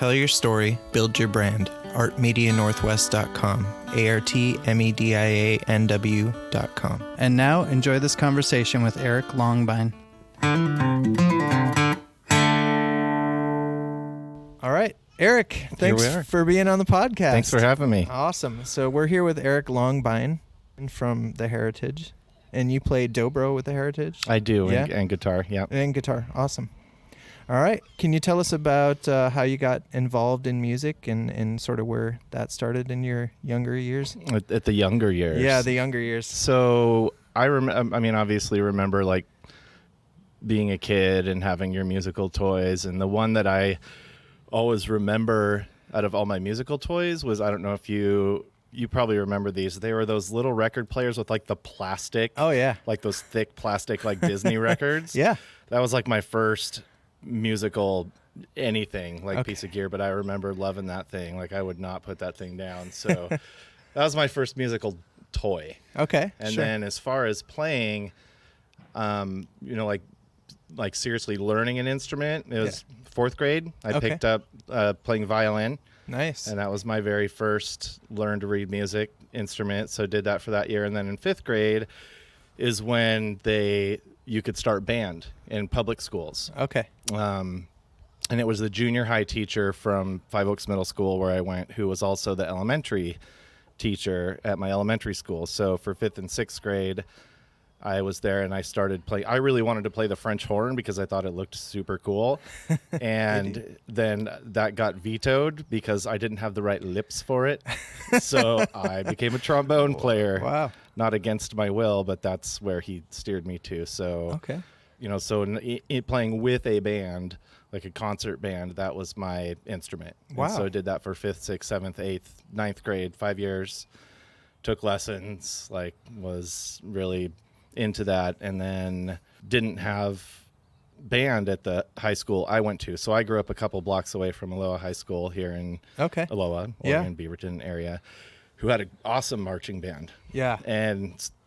Tell your story, build your brand. artmedianorthwest.com. artmedianw.com. And now, enjoy this conversation with Eric Longbine. All right. Eric, thanks for being on the podcast. Thanks for having me. Awesome. So we're here with Eric Longbine from The Heritage. And you play dobro with The Heritage? I do, yeah? and guitar, yeah. And guitar. Awesome. All right. Can you tell us about how you got involved in music and sort of where that started in your younger years? At the younger years? Yeah, the younger years. So obviously remember like being a kid and having your musical toys. And the one that I always remember out of all my musical toys was, I don't know if you probably remember these. They were those little record players with like the plastic. Oh, yeah. Like those thick plastic like Disney records. Yeah. That was like my first musical anything, like piece of gear, but I remember loving that thing. Like I would not put that thing down. So that was my first musical toy. Okay. And then as far as playing, like seriously learning an instrument, it was fourth grade. I picked up playing violin. Nice. And that was my very first learn to read music instrument. So did that for that year. And then in fifth grade is when you could start band in public schools. Okay. And it was the junior high teacher from Five Oaks Middle School where I went, who was also the elementary teacher at my elementary school. So for fifth and sixth grade, I was there and I started playing. I really wanted to play the French horn because I thought it looked super cool. And then that got vetoed because I didn't have the right lips for it. So I became a trombone player. Wow. Not against my will, but that's where he steered me to. So, playing with a band, like a concert band, that was my instrument. Wow. And so I did that for 5th, 6th, 7th, 8th, 9th grade, 5 years. Took lessons, was really into that, and then didn't have band at the high school I went to. So I grew up a couple blocks away from Aloha High School here in Aloha, Oregon, Beaverton area, who had an awesome marching band. Yeah.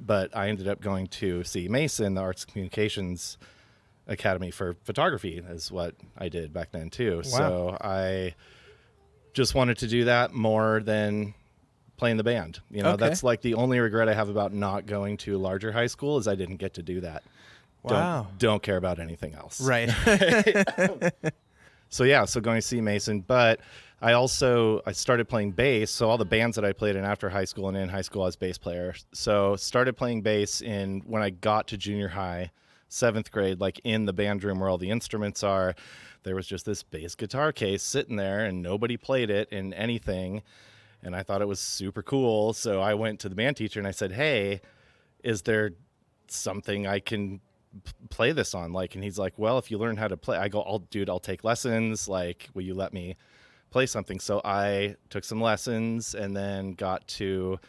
But I ended up going to see Mason, the Arts and Communications Academy for photography is what I did back then too. Wow. So I just wanted to do that more than playing the band. That's like the only regret I have about not going to larger high school is I didn't get to do that. Wow. Don't care about anything else. Right. So going to see Mason, but I started playing bass. So all the bands that I played in after high school and in high school, I was bass player. So started playing bass when I got to junior high, 7th grade, like in the band room where all the instruments are, there was just this bass guitar case sitting there and nobody played it in anything. And I thought it was super cool. So I went to the band teacher and I said, hey, is there something I can play this on? And he's like, well, if you learn how to play, I go, I'll take lessons. Will you let me play something? So I took some lessons and then got to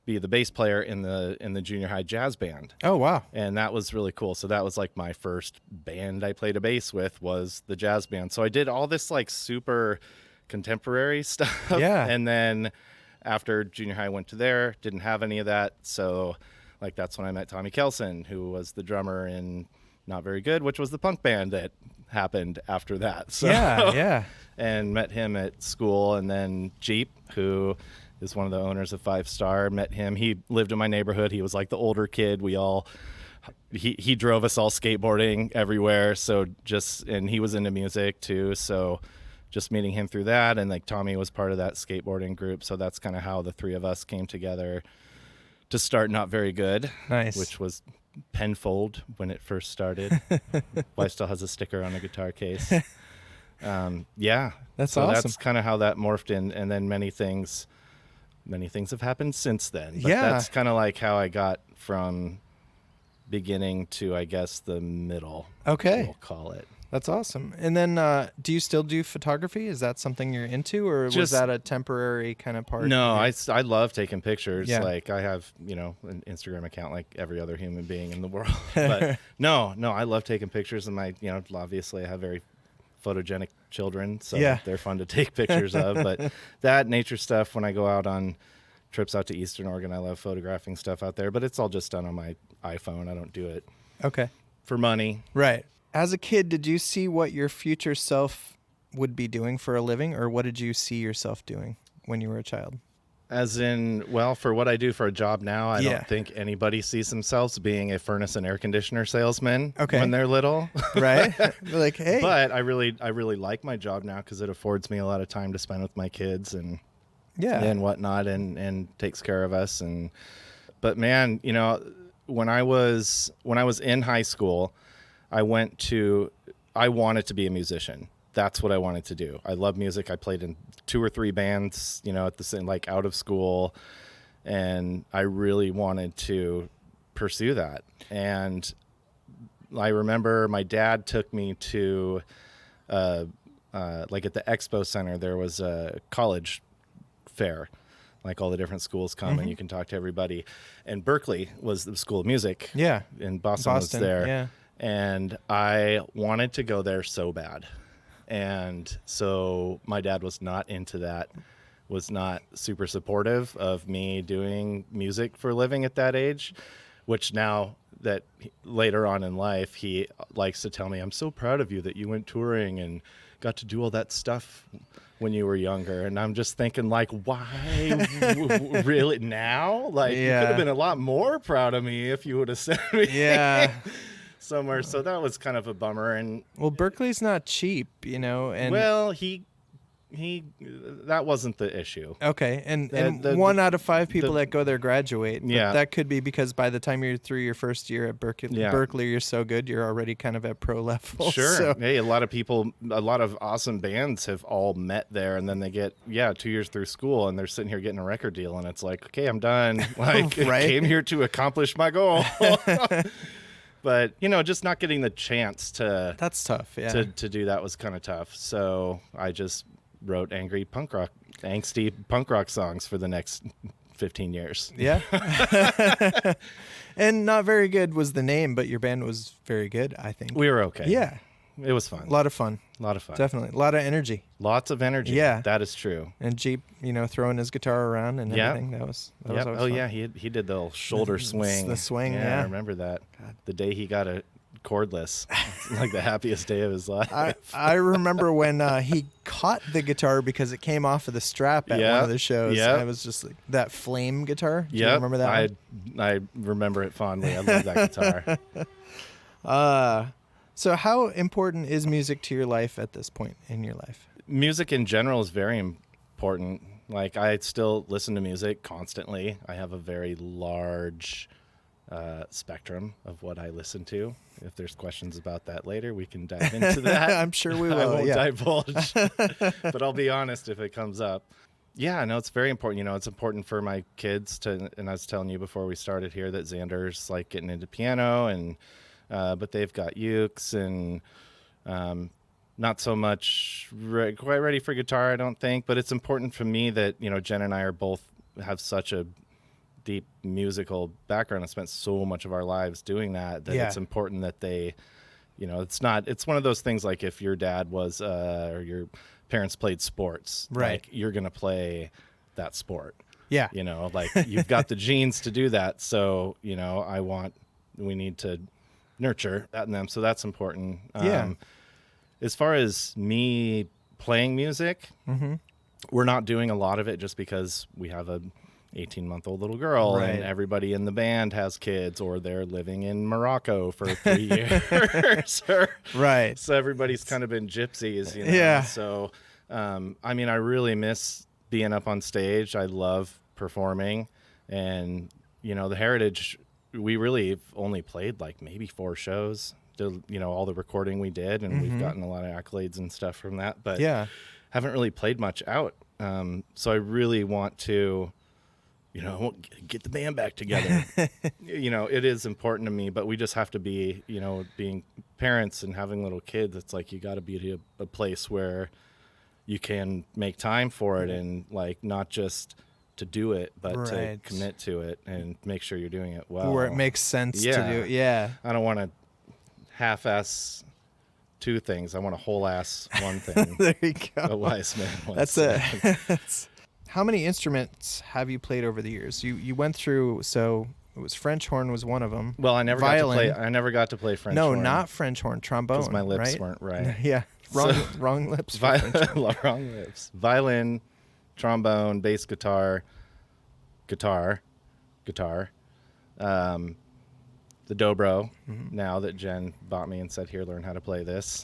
be the bass player in the junior high jazz band. Oh, wow. And that was really cool. So that was my first band I played a bass with was the jazz band. So I did all this super contemporary stuff. Yeah. And then after junior high, I went to there, didn't have any of that. So that's when I met Tommy Kelson, who was the drummer in Not Very Good, which was the punk band that happened after that. So, yeah. And met him at school. And then Jeep, who is one of the owners of 5 Star, met him. He lived in my neighborhood. He was the older kid. He drove us all skateboarding everywhere. So and he was into music too. So just meeting him through that, and Tommy was part of that skateboarding group, so that's kind of how the three of us came together to start Not Very Good. Nice. Which was Penfold when it first started. Wife still has a sticker on the guitar case. That's awesome. That's kind of how that morphed in, and then many things have happened since then. But that's kind of how I got from beginning to, I guess, the middle. Okay. We'll call it. That's awesome. And then do you still do photography? Is that something you're into, or was that a temporary kind of part? No, I love taking pictures. Yeah. I have, an Instagram account like every other human being in the world. But no, I love taking pictures, and obviously I have very photogenic children, so they're fun to take pictures of. But that nature stuff, when I go out on trips out to Eastern Oregon, I love photographing stuff out there, but it's all just done on my iPhone. I don't do it for money. Right. As a kid, did you see what your future self would be doing for a living, or what did you see yourself doing when you were a child? As in, well, for what I do for a job now, I Yeah. don't think anybody sees themselves being a furnace and air conditioner salesman Okay. when they're little. Right? Like, hey. But I really like my job now because it affords me a lot of time to spend with my kids and whatnot, and takes care of us. But man, you know, when I was in high school, I wanted to be a musician. That's what I wanted to do. I love music. I played in 2 or 3 bands, you know, at the same, like out of school, and I really wanted to pursue that. And I remember my dad took me to, like at the Expo Center, there was a college fair, like all the different schools come and you can talk to everybody. And Berkeley was the School of Music. Yeah. And Boston was there. Yeah. And I wanted to go there so bad. And so my dad was not into that, was not super supportive of me doing music for a living at that age, which now that later on in life, he likes to tell me, I'm so proud of you that you went touring and got to do all that stuff when you were younger. And I'm just thinking, like, why really now? Like, you could have been a lot more proud of me if you would have sent me somewhere. So that was kind of a bummer. And well, Berkeley's not cheap, you know. And well, he that wasn't the issue. Okay, and 1 out of 5 people that go there graduate. Yeah, that could be because by the time you're through your first year at Berkeley, you're so good, you're already kind of at pro level. Sure. So. Hey, a lot of awesome bands have all met there, and then they get 2 years through school, and they're sitting here getting a record deal, and it's like, okay, I'm done. Like, I came here to accomplish my goal. But, you know, just not getting the chance to... That's tough, yeah. To do that was kind of tough. So I just wrote angsty punk rock songs for the next 15 years. Yeah. And Not Very Good was the name, but your band was very good, I think. We were okay. Yeah. It was fun. A lot of fun. Definitely. A lot of energy. Lots of energy. Yeah. That is true. And Jeep, you know, throwing his guitar around and everything. That was always fun. Yeah, he did the shoulder swing. The swing, I remember that. God. The day he got a cordless. Like the happiest day of his life. I remember when he caught the guitar because it came off of the strap at one of the shows. Yeah. I was just like, that flame guitar. Do you Yeah, remember that I remember it fondly. I love that guitar. So how important is music to your life at this point in your life? Music in general is very important. Like, I still listen to music constantly. I have a very large spectrum of what I listen to. If there's questions about that later, we can dive into that. I'm sure we will. I won't divulge, but I'll be honest if it comes up. Yeah, no, it's very important. You know, it's important for my kids to, and I was telling you before we started here that Xander's like getting into piano, and but they've got ukes and not so much quite ready for guitar, I don't think. But it's important for me that, you know, Jenn and I are both have such a deep musical background and spent so much of our lives doing that it's important that they, you know, it's one of those things like if your dad was or your parents played sports, right, like you're gonna play that sport. Yeah, you know, like you've got the genes to do that. So, you know, we need to nurture that in them. So that's important. As far as me playing music, we're not doing a lot of it just because we have a 18-month-old little girl, right, and everybody in the band has kids, or they're living in Morocco for 3 years. Right. So everybody's kind of been gypsies, you know? Yeah. So, I mean, I really miss being up on stage. I love performing, and, you know, the Heritage, we really only played like maybe 4 shows, you know, all the recording we did, and we've gotten a lot of accolades and stuff from that, but haven't really played much out. So I really want to, you know, get the band back together. You know, it is important to me, but we just have to be, you know, being parents and having little kids, it's like you got to be at a place where you can make time for it, and like not just to do it, but to commit to it and make sure you're doing it well. Where it makes sense to do it. Yeah. I don't want to half-ass 2 things. I want to whole-ass one thing. There you go. A wise man once That's it. How many instruments have you played over the years? You went through, so it was French horn was one of them. Well, I never got to play French horn. No, not French horn, trombone. Because my lips right? weren't right. Yeah. Wrong lips. For wrong lips. Violin, trombone, bass guitar, the dobro. Now that Jenn bought me and said, "Here, learn how to play this,"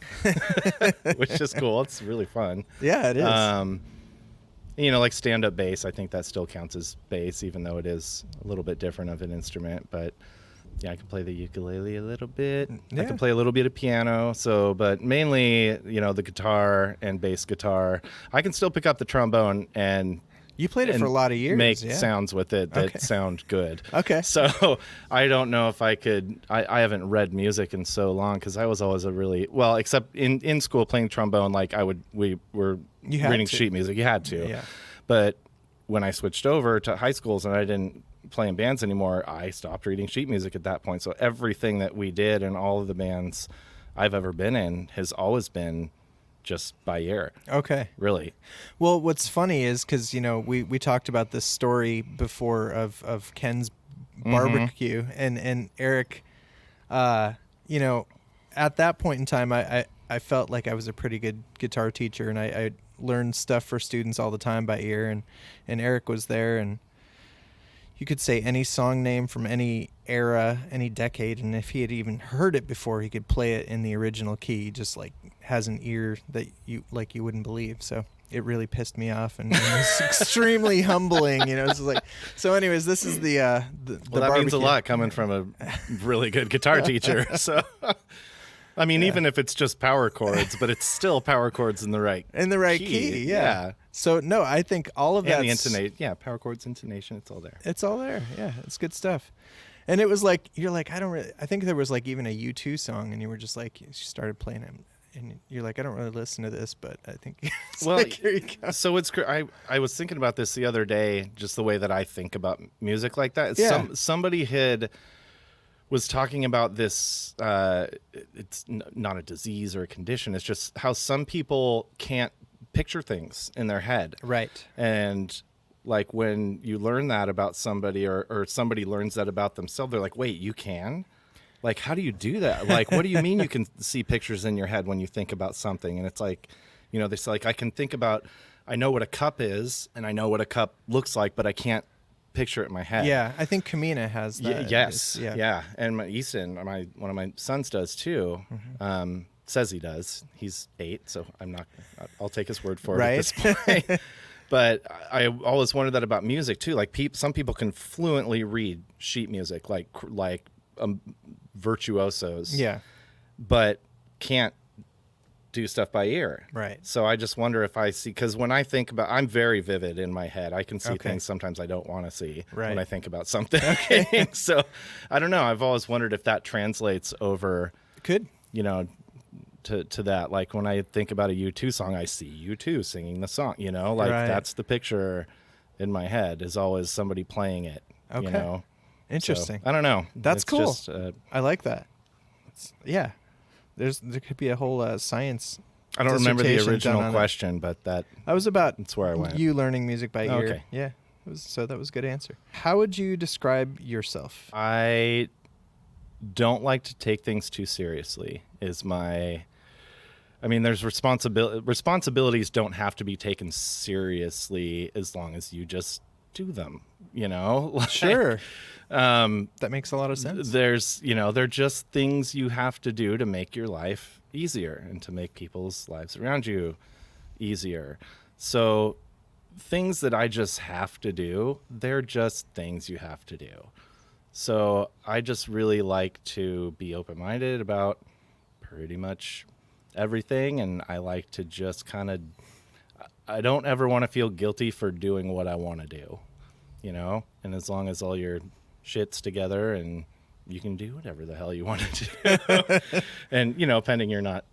which is cool. It's really fun. Yeah, it is. Like stand-up bass, I think that still counts as bass, even though it is a little bit different of an instrument. But yeah, I can play the ukulele a little bit. Yeah. I can play a little bit of piano. But mainly, the guitar and bass guitar. I can still pick up the trombone and you played it for a lot of years. Make sounds with it that sound good. Okay. So I don't know if I could. I haven't read music in so long because I was always except in school playing trombone. Like we were reading sheet music. You had to. Yeah. But when I switched over to high schools and I didn't play in bands anymore, I stopped reading sheet music at that point. So everything that we did and all of the bands I've ever been in has always been just by ear. Okay. Really. Well, what's funny is because, we talked about this story before of Ken's barbecue and Eric, at that point in time, I felt like I was a pretty good guitar teacher and I learned stuff for students all the time by ear and Eric was there and you could say any song name from any era, any decade, and if he had even heard it before, he could play it in the original key. He just has an ear that you wouldn't believe. So it really pissed me off, and it was extremely humbling. It's like. So, anyways, this is the that barbecue. means a lot coming from a really good guitar teacher. So. I mean, even if it's just power chords, but it's still power chords in the right key. Yeah. So no, I think all of that. And the intonation, power chords, intonation, it's all there. It's all there. Yeah, it's good stuff. And it was like you're like I think there was even a U2 song, and you were just like you started playing it, and you're like I don't really listen to this, but I think. Here you go. So I was thinking about this the other day, just the way that I think about music like that. Yeah. Somebody was talking about this, it's not a disease or a condition. It's just how some people can't picture things in their head. Right. And like when you learn that about somebody or somebody learns that about themselves, they're like, wait, you can? Like, how do you do that? Like, what do you mean you can see pictures in your head when you think about something? And it's like, this I can think about, I know what a cup is and I know what a cup looks like, but I can't picture it in my head. Yeah, I think Kamina has that. Yes. Yeah. And Easton, one of my sons does too. Says he does. He's 8, so I'll take his word for it at this point. But I always wondered that about music too. Like some people can fluently read sheet music, like virtuosos. Yeah. But can't do stuff by ear. Right. So I just wonder if I see, because when I think about, I'm very vivid in my head. I can see things sometimes I don't want to see when I think about something. Okay. So I don't know. I've always wondered if that translates over. Could. To that. Like when I think about a U2 song, I see U2 singing the song, that's the picture in my head is always somebody playing it, Interesting. So, I don't know. That's cool. Just, I like that. There could be a whole science. I don't remember the original question, but that's where I went. You learning music by ear. Okay. Yeah. So that was a good answer. How would you describe yourself? I don't like to take things too seriously there's responsibilities don't have to be taken seriously as long as you just do them, Sure. That makes a lot of sense. They're just things you have to do to make your life easier and to make people's lives around you easier. So things that I just have to do, they're just things you have to do. So I just really like to be open-minded about pretty much everything, and I like to just I don't ever want to feel guilty for doing what I want to do, and as long as all your shit's together and you can do whatever the hell you want to do, and pending you're not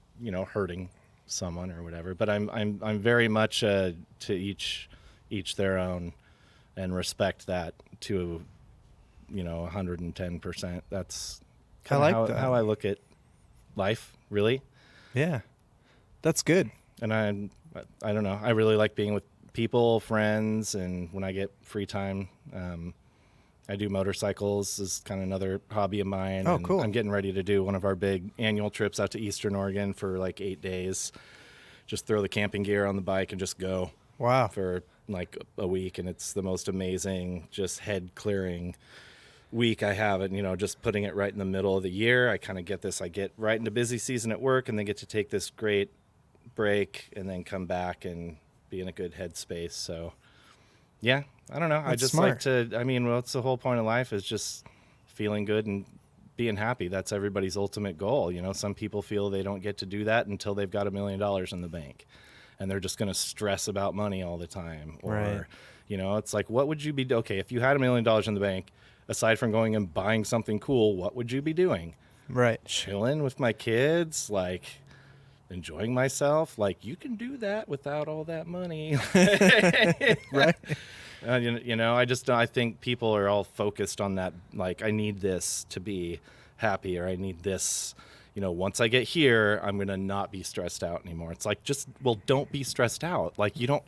hurting someone or whatever. But I'm very much to each their own, and respect that to 110%. That's kind of how I look at life, really. Yeah, that's good. And I don't know. I really like being with people, friends, and when I get free time, I do motorcycles is kind of another hobby of mine. Oh, cool. I'm getting ready to do one of our big annual trips out to Eastern Oregon for like 8 days. just throw the camping gear on the bike and just go. Wow. For like a week, and it's the most amazing, just head clearing week I have. And, you know, just putting it right in the middle of the year, I kind of I get right into busy season at work and then get to take this great break and then come back and be in a good headspace. So yeah, I don't know. That's I just smart. like to, I mean, what's the whole point of life is just feeling good and being happy. That's everybody's ultimate goal. You know, some people feel they don't get to do that until they've got $1 million in the bank and they're just going to stress about money all the time. Or, right. you know, it's like, what would you be, okay, if you had $1 million in the bank, aside from going and buying something cool, what would you be doing? Right. Chilling with my kids, like enjoying myself. Like, you can do that without all that money. Right. You know, I think people are all focused on that. Like, I need this to be happy, or I need this, you know, once I get here, I'm going to not be stressed out anymore. It's like, just, well, don't be stressed out. Like, you don't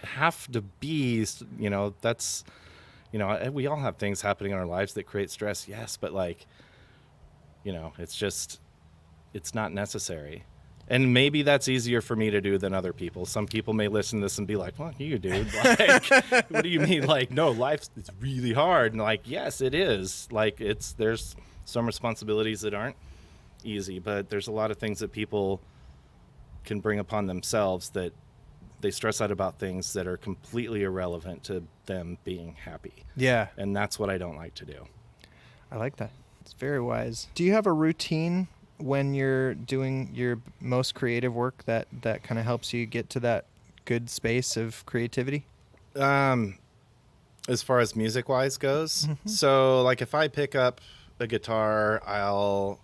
have to be, you know, that's, you know, we all have things happening in our lives that create stress. Yes. But like, you know, it's just, it's not necessary. And maybe that's easier for me to do than other people. Some people may listen to this and be like, well, you dude, like, what do you mean? Like, no, life's it's really hard. And like, yes, it is. Like, there's some responsibilities that aren't easy, but there's a lot of things that people can bring upon themselves that they stress out about things that are completely irrelevant to them being happy. Yeah. And that's what I don't like to do. I like that. It's very wise. Do you have a routine when you're doing your most creative work that kind of helps you get to that good space of creativity? As far as music wise goes, so like if I pick up a guitar, I'll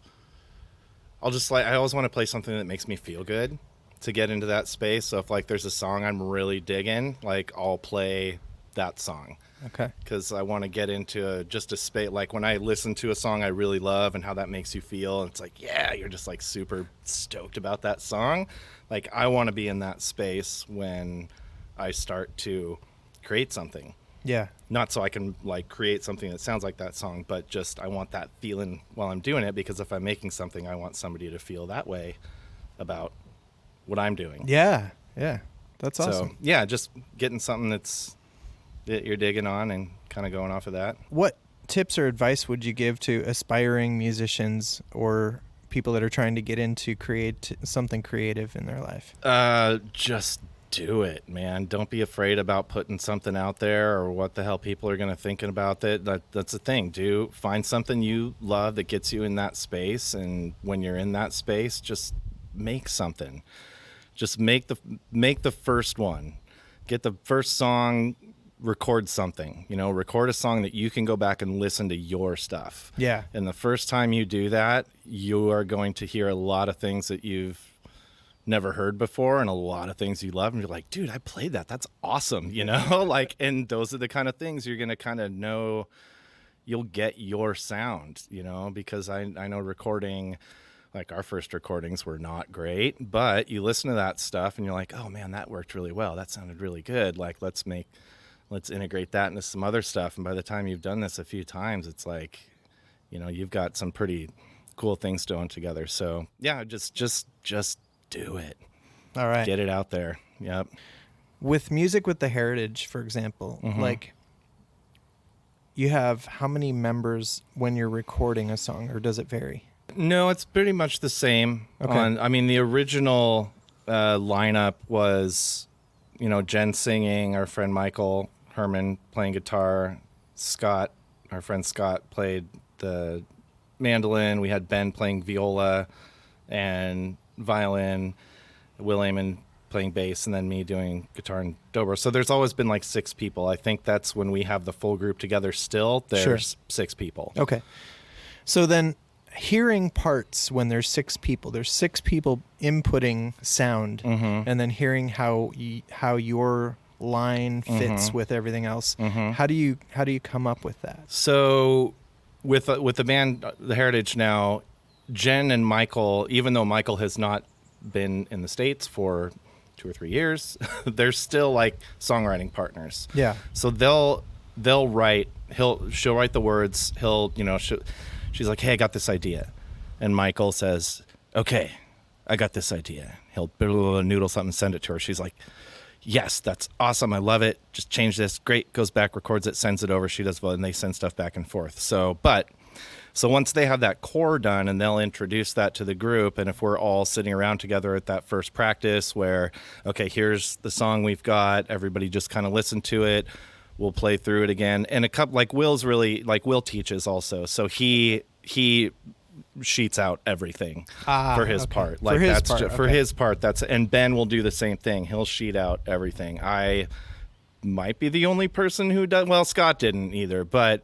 just like, I always want to play something that makes me feel good to get into that space. So if like there's a song I'm really digging, like I'll play that song. Okay. Because I want to get into just a space, like when I listen to a song I really love and how that makes you feel, it's like, yeah, you're just like super stoked about that song. Like, I want to be in that space when I start to create something. Yeah. Not so I can like create something that sounds like that song, but just I want that feeling while I'm doing it, because if I'm making something, I want somebody to feel that way about what I'm doing. Yeah. Yeah. That's awesome. So, yeah, just getting something that you're digging on and kind of going off of that. What tips or advice would you give to aspiring musicians or people that are trying to get into create something creative in their life? Just do it, man. Don't be afraid about putting something out there or what the hell people are going to think about it. That's the thing. Find something you love that gets you in that space, and when you're in that space, just make something. Just make the first one. Get the first song, record something, record a song that you can go back and listen to your stuff. Yeah. And the first time you do that, you are going to hear a lot of things that you've never heard before and a lot of things you love. And you're like, dude, I played that. That's awesome. Like, and those are the kind of things you're going to kind of know. You'll get your sound, because I know recording, like our first recordings were not great, but you listen to that stuff and you're like, oh man, that worked really well. That sounded really good. Like, let's integrate that into some other stuff. And by the time you've done this a few times, it's like, you've got some pretty cool things going together. So yeah, just do it. All right. Get it out there. Yep. With Music with the Heritage, for example, like you have how many members when you're recording a song, or does it vary? No, it's pretty much the same. Okay. The original lineup was, Jenn singing, our friend Michael Herman playing guitar, Scott, our friend Scott, played the mandolin. We had Ben playing viola and violin, Will Amon playing bass, and then me doing guitar and dobro. So there's always been like 6 people. I think that's when we have the full group together still. There's 6 people. Okay. So then hearing parts when there's 6 people inputting sound, and then hearing how your line fits with everything else. How do you come up with that? So with the band, the Heritage now, Jenn and Michael, even though Michael has not been in the States for 2 or 3 years, they're still like songwriting partners. Yeah. So they'll write. She'll write the words. She's like, hey, I got this idea, and Michael says, okay, I got this idea. He'll noodle something, send it to her. She's like, yes, that's awesome. I love it. Just change this. Great. Goes back, records it, sends it over. She does well, and they send stuff back and forth. So once they have that core done, and they'll introduce that to the group, and if we're all sitting around together at that first practice where, okay, here's the song we've got, everybody just kind of listen to it, we'll play through it again. And a couple, like Will teaches also. So he sheets out everything for his part. Like for his part, and Ben will do the same thing. He'll sheet out everything. I might be the only person who does. Well, Scott didn't either, but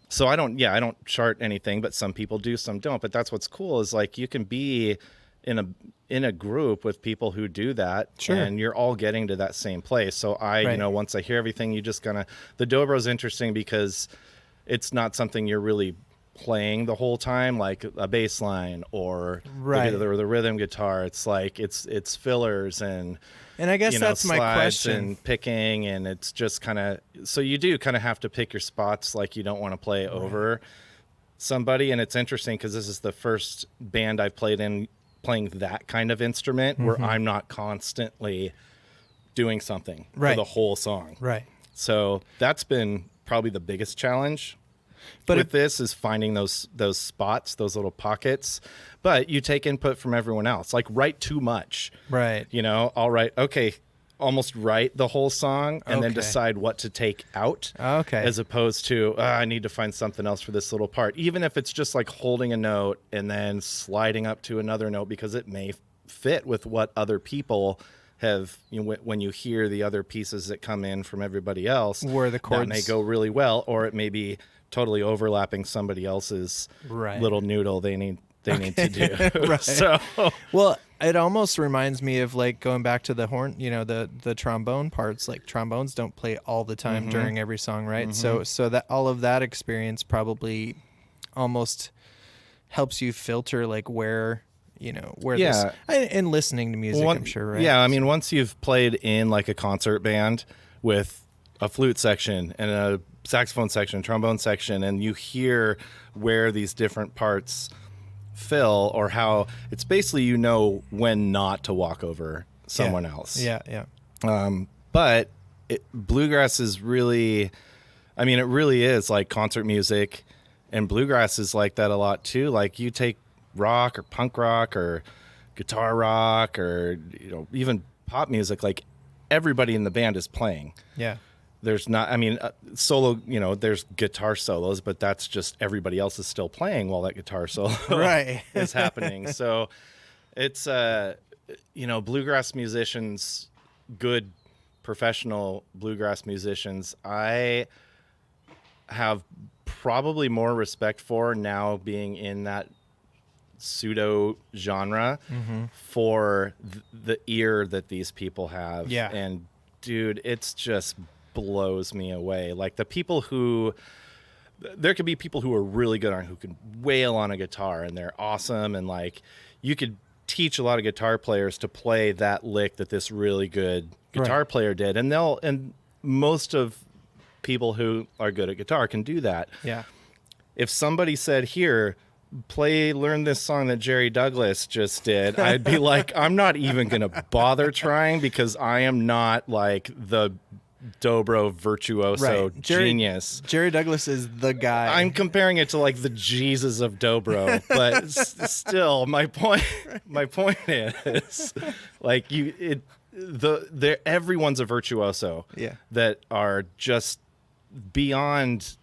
so I don't chart anything, but some people do, some don't. But that's what's cool is like you can be in a group with people who do that, sure, and you're all getting to that same place. So once I hear everything, you just the dobro is interesting because it's not something you're really playing the whole time, like a bass line or the rhythm guitar. It's like it's fillers and I guess that's my question, and picking, and it's just kind of, so you do kind of have to pick your spots. Like you don't want to play over somebody. And it's interesting because this is the first band I've played in playing that kind of instrument where I'm not constantly doing something for the whole song. Right. So that's been probably the biggest challenge. But with this is finding those spots, those little pockets. But you take input from everyone else. Like write too much. Right. I'll write, almost write the whole song and then decide what to take out. Okay. As opposed to, I need to find something else for this little part. Even if it's just like holding a note and then sliding up to another note because it may fit with what other people have, when you hear the other pieces that come in from everybody else, where the chords, that may go really well, or it may be totally overlapping somebody else's little noodle they need to do. So, well, it almost reminds me of like going back to the horn, the trombone parts. Like trombones don't play all the time during every song, right? So that all of that experience probably almost helps you filter like where this, and listening to music, I'm sure, right? Yeah, I mean, once you've played in like a concert band with a flute section and a saxophone section, trombone section, and you hear where these different parts fill, or how it's basically when not to walk over someone else. But bluegrass is really, it really is like concert music, and bluegrass is like that a lot too. Like you take rock or punk rock or guitar rock or even pop music, like everybody in the band is playing. Yeah. There's not, solo, there's guitar solos, but that's just everybody else is still playing while that guitar solo is happening. So it's, bluegrass musicians, good professional bluegrass musicians, I have probably more respect for now being in that pseudo genre for the ear that these people have. Yeah. And dude, it's just blows me away. Like there could be people who are really good who can wail on a guitar and they're awesome, and like you could teach a lot of guitar players to play that lick that this really good guitar player did, and most of people who are good at guitar can do that. Yeah. If somebody said, here, learn this song that Jerry Douglas just did, I'd be like, I'm not even gonna bother trying, because I am not like the dobro virtuoso genius. Jerry Douglas is the guy. I'm comparing it to like the Jesus of dobro, but still, my point is, like everyone's a virtuoso. Yeah, that are just beyond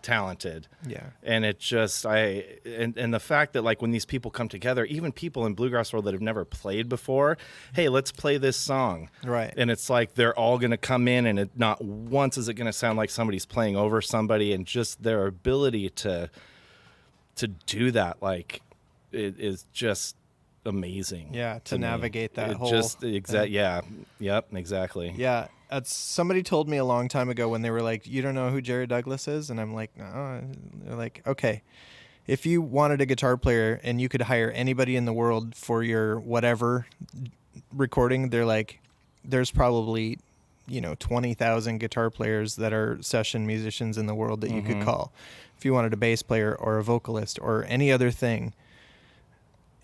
talented. Yeah. And it just and the fact that like when these people come together, even people in bluegrass world that have never played before, hey, let's play this song. Right. And it's like they're all going to come in, and not once is it going to sound like somebody's playing over somebody, and just their ability to do that, like, it is just amazing. Yeah, to navigate that whole yeah. Yep, exactly. Yeah. Somebody told me a long time ago when they were like, you don't know who Jerry Douglas is? And I'm like, no. They're like, okay, if you wanted a guitar player and you could hire anybody in the world for your whatever recording, they're like, there's probably 20,000 guitar players that are session musicians in the world that you could call. If you wanted a bass player or a vocalist or any other thing,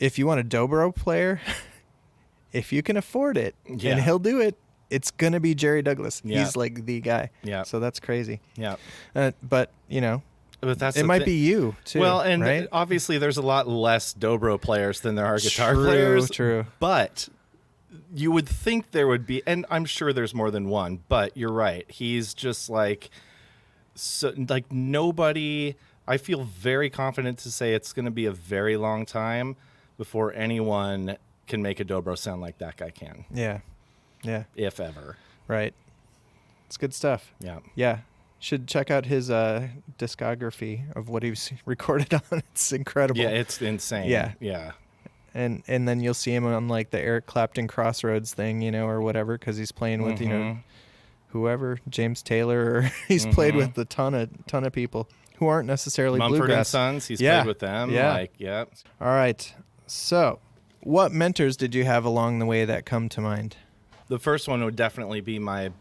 if you want a dobro player, if you can afford it, and he'll do it, it's going to be Jerry Douglas. Yeah. He's like the guy. Yeah. So that's crazy. Yeah. But, you know, but that's it might be you, too. Well, and right? obviously there's a lot less dobro players than there are guitar players. True. But you would think there would be, and I'm sure there's more than one, but you're right. He's just like, so, like nobody, I feel very confident to say it's going to be a very long time before anyone can make a dobro sound like that guy can. Yeah. If ever. Right. It's good stuff. Yeah. Should check out his discography of what he's recorded on. It's incredible. Yeah, it's insane. Yeah. And then you'll see him on like the Eric Clapton Crossroads thing, you know, or whatever, because he's playing with, you know, whoever, James Taylor, or he's played with a ton of people who aren't necessarily Mumford bluegrass. and Sons, he's played with them. Yeah. All right. So, what mentors did you have along the way that come to mind? The first one would definitely be my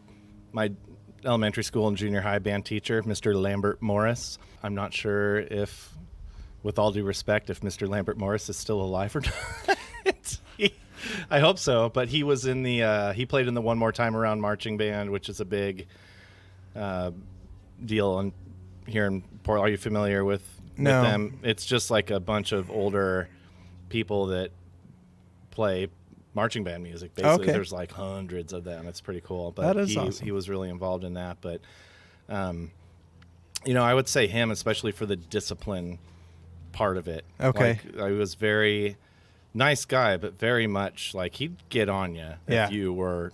elementary school and junior high band teacher, Mr. Lambert Morris. I'm not sure if, with all due respect, if Mr. Lambert Morris is still alive or not. I hope so, but he was in he played in the One More Time Around marching band, which is a big deal here in Portland. Are you familiar with them? It's just like a bunch of older people that play marching band music. Basically, there's like hundreds of them. It's pretty cool. But that is awesome. He was really involved in that. But, you know, I would say him, especially for the discipline part of it. Okay. Like, I was very nice guy, but very much like he'd get on you if you were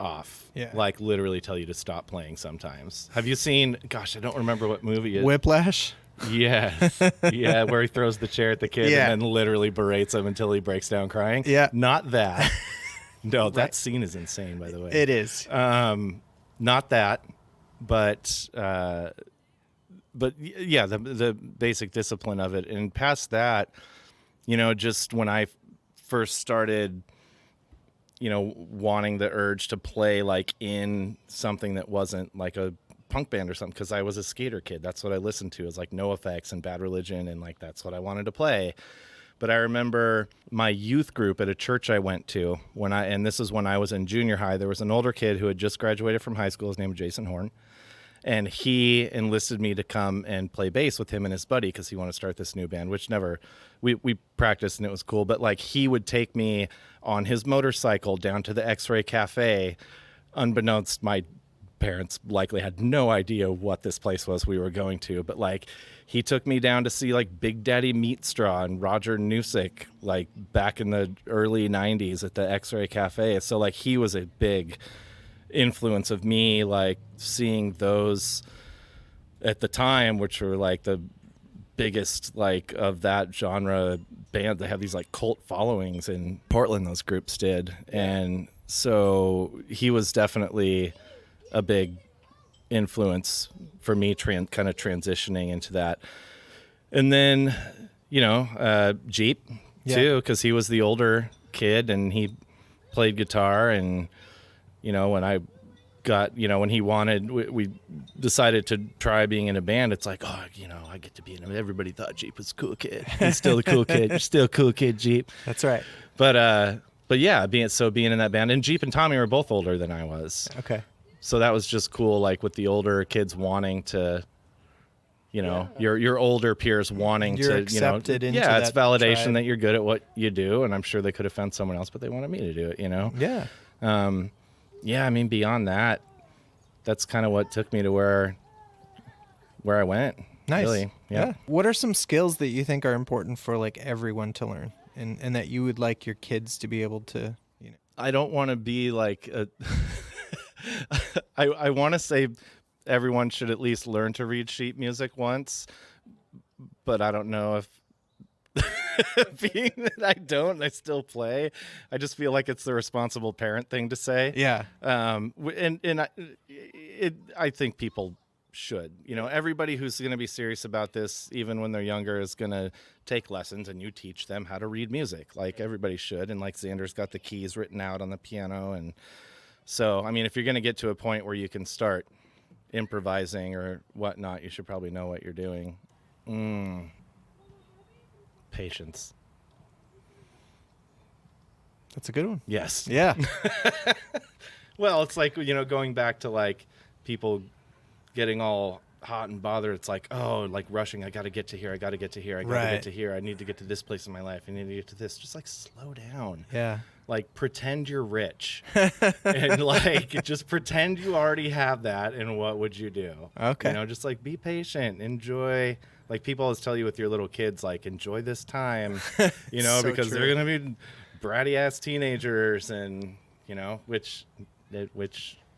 off. Yeah. Like literally tell you to stop playing sometimes. Have you seen, gosh, I don't remember what movie it is. Whiplash? Yes. Yeah, where he throws the chair at the kid and then literally berates him until he breaks down crying. Yeah. Not that. No, that scene is insane, by the way. It is. Not that, but yeah, the basic discipline of it. And past that, you know, just when I first started, you know, wanting the urge to play like in something that wasn't like a punk band or something, because I was a skater kid. That's what I listened to, is like NoFX and Bad Religion, and like that's what I wanted to play. But I remember my youth group at a church I went to and this is when I was in junior high. There was an older kid who had just graduated from high school. His name was Jason Horn. And he enlisted me to come and play bass with him and his buddy because he wanted to start this new band, which we practiced and it was cool. But like he would take me on his motorcycle down to the X-Ray Cafe. Unbeknownst, my parents likely had no idea what this place was we were going to. But like he took me down to see like Big Daddy Meat Straw and Roger Nusick like back in the early 90s at the X-Ray Cafe. So like he was a big influence of me, like seeing those at the time, which were like the biggest like of that genre band. They have these like cult followings in Portland, those groups did. And so he was definitely a big influence for me kind of transitioning into that. And then, you know, Jeep too, because he was the older kid and he played guitar. And you know, when I got, you know, when he wanted, we decided to try being in a band. It's like, oh, you know, I get to be in a, everybody thought Jeep was a cool kid. He's still a cool kid. You're still a cool kid, Jeep. That's right. But yeah, being in that band, and Jeep and Tommy were both older than I was. Okay. So that was just cool. Like with the older kids wanting to, you know, your older peers wanting you're to, accepted you know, into it's that validation tribe. That you're good at what you do. And I'm sure they could have found someone else, but they wanted me to do it, you know? Yeah. Yeah, I mean, beyond that, that's kind of what took me to where I went. Nice. Really. Yeah. What are some skills that you think are important for like everyone to learn, and that you would like your kids to be able to, you know? I don't want to be like I want to say everyone should at least learn to read sheet music once, but I don't know if being that I don't, I still play. I just feel like it's the responsible parent thing to say. Yeah. I think people should. You know, everybody who's going to be serious about this, even when they're younger, is going to take lessons, and you teach them how to read music. Like everybody should. And like Xander's got the keys written out on the piano. And so, I mean, if you're going to get to a point where you can start improvising or whatnot, you should probably know what you're doing. Patience. That's a good one. Yes. Yeah. Well, it's like, going back to like people getting all hot and bothered. It's like, oh, like rushing. I got to get to here. I got to get to here. I got to get to here. I need to get to this place in my life. I need to get to this. Just like slow down. Yeah. Like pretend you're rich and like just pretend you already have that. And what would you do? Okay. Just like be patient, enjoy. Like people always tell you with your little kids, like enjoy this time, So because true. they're going to be bratty ass teenagers and, which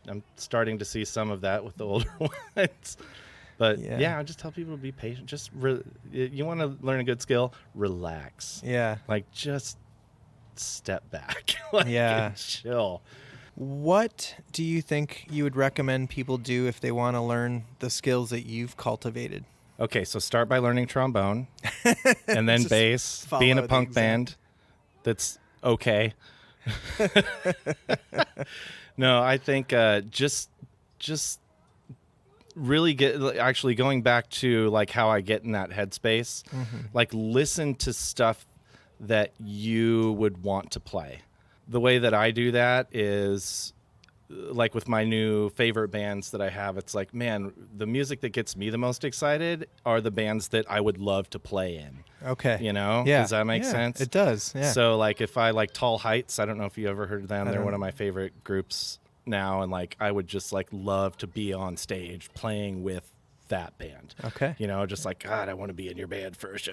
I'm starting to see some of that with the older ones. But yeah, I just tell people to be patient. Just you want to learn a good skill, relax. Yeah. Like just step back. Like, and chill. What do you think you would recommend people do if they want to learn the skills that you've cultivated? Okay, so start by learning trombone and then bass, be in a punk band that's okay. No, I think just really actually going back to like how I get in that headspace, like listen to stuff that you would want to play. The way that I do that is like with my new favorite bands that I have, it's like, man, the music that gets me the most excited are the bands that I would love to play in. Okay. Yeah. Does that make sense? It does. Yeah. So like if I like Tall Heights, I don't know if you ever heard of them. They're one of my favorite groups now. And like, I would just like love to be on stage playing with that band. Okay. Just like, God, I want to be in your band for a show,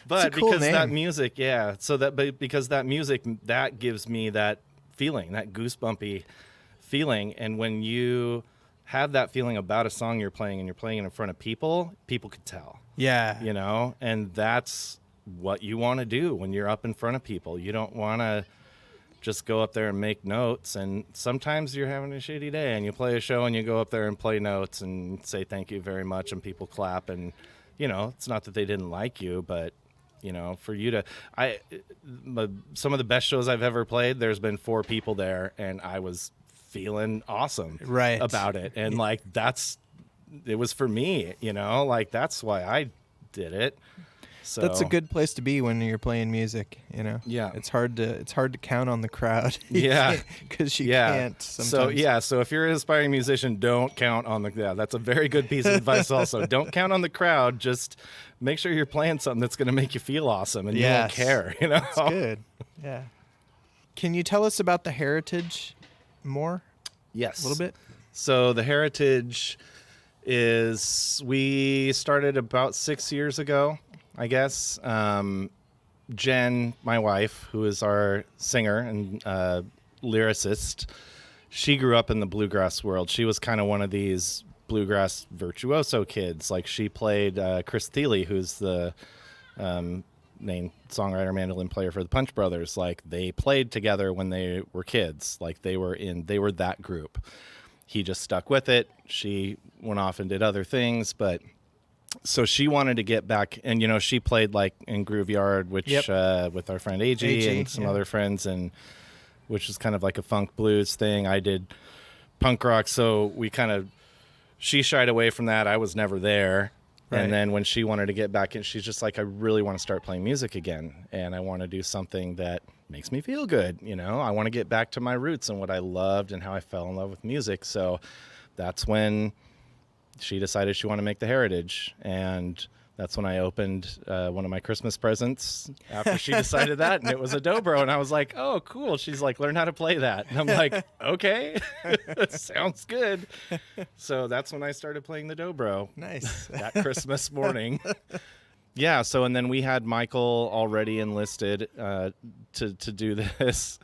but cool because name. that music, because that music, that gives me that feeling, that goosebumpy feeling. And when you have that feeling about a song you're playing and you're playing it in front of people can tell. Yeah. And that's what you want to do when you're up in front of people. You don't want to just go up there and make notes. And sometimes you're having a shitty day and you play a show and you go up there and play notes and say thank you very much and people clap. And, it's not that they didn't like you, but, for you to, some of the best shows I've ever played, there's been 4 people there and I was feeling awesome about it. And like, it was for me, like that's why I did it. So that's a good place to be when you're playing music, Yeah. It's hard to count on the crowd. Yeah. Because you can't sometimes. So if you're an aspiring musician, don't count on that's a very good piece of advice also. Don't count on the crowd, just make sure you're playing something that's going to make you feel awesome and you won't care, That's good. Yeah. Can you tell us about the Heritage more? Yes. A little bit? So the Heritage we started about 6 years ago, I guess. Jenn, my wife, who is our singer and lyricist, she grew up in the bluegrass world. She was kind of one of these bluegrass virtuoso kids. Like she played Chris Thile, who's the main songwriter, mandolin player for the Punch Brothers. Like they played together when they were kids. Like they were that group. He just stuck with it. She went off and did other things, but so she wanted to get back, and she played like in Groove Yard, which with our friend AG and some other friends, and which is kind of like a funk blues thing. I did punk rock, so she shied away from that. I was never there. Right. And then when she wanted to get back in, she's just like, I really want to start playing music again, and I want to do something that makes me feel good. I want to get back to my roots and what I loved and how I fell in love with music. So that's when she decided she wanted to make the Heritage, and that's when I opened one of my Christmas presents after she decided that, and it was a dobro, and I was like, oh, cool. She's like, learn how to play that. And I'm like, okay, sounds good. So that's when I started playing the dobro. Nice. That Christmas morning. Yeah, so and then we had Michael already enlisted to do this,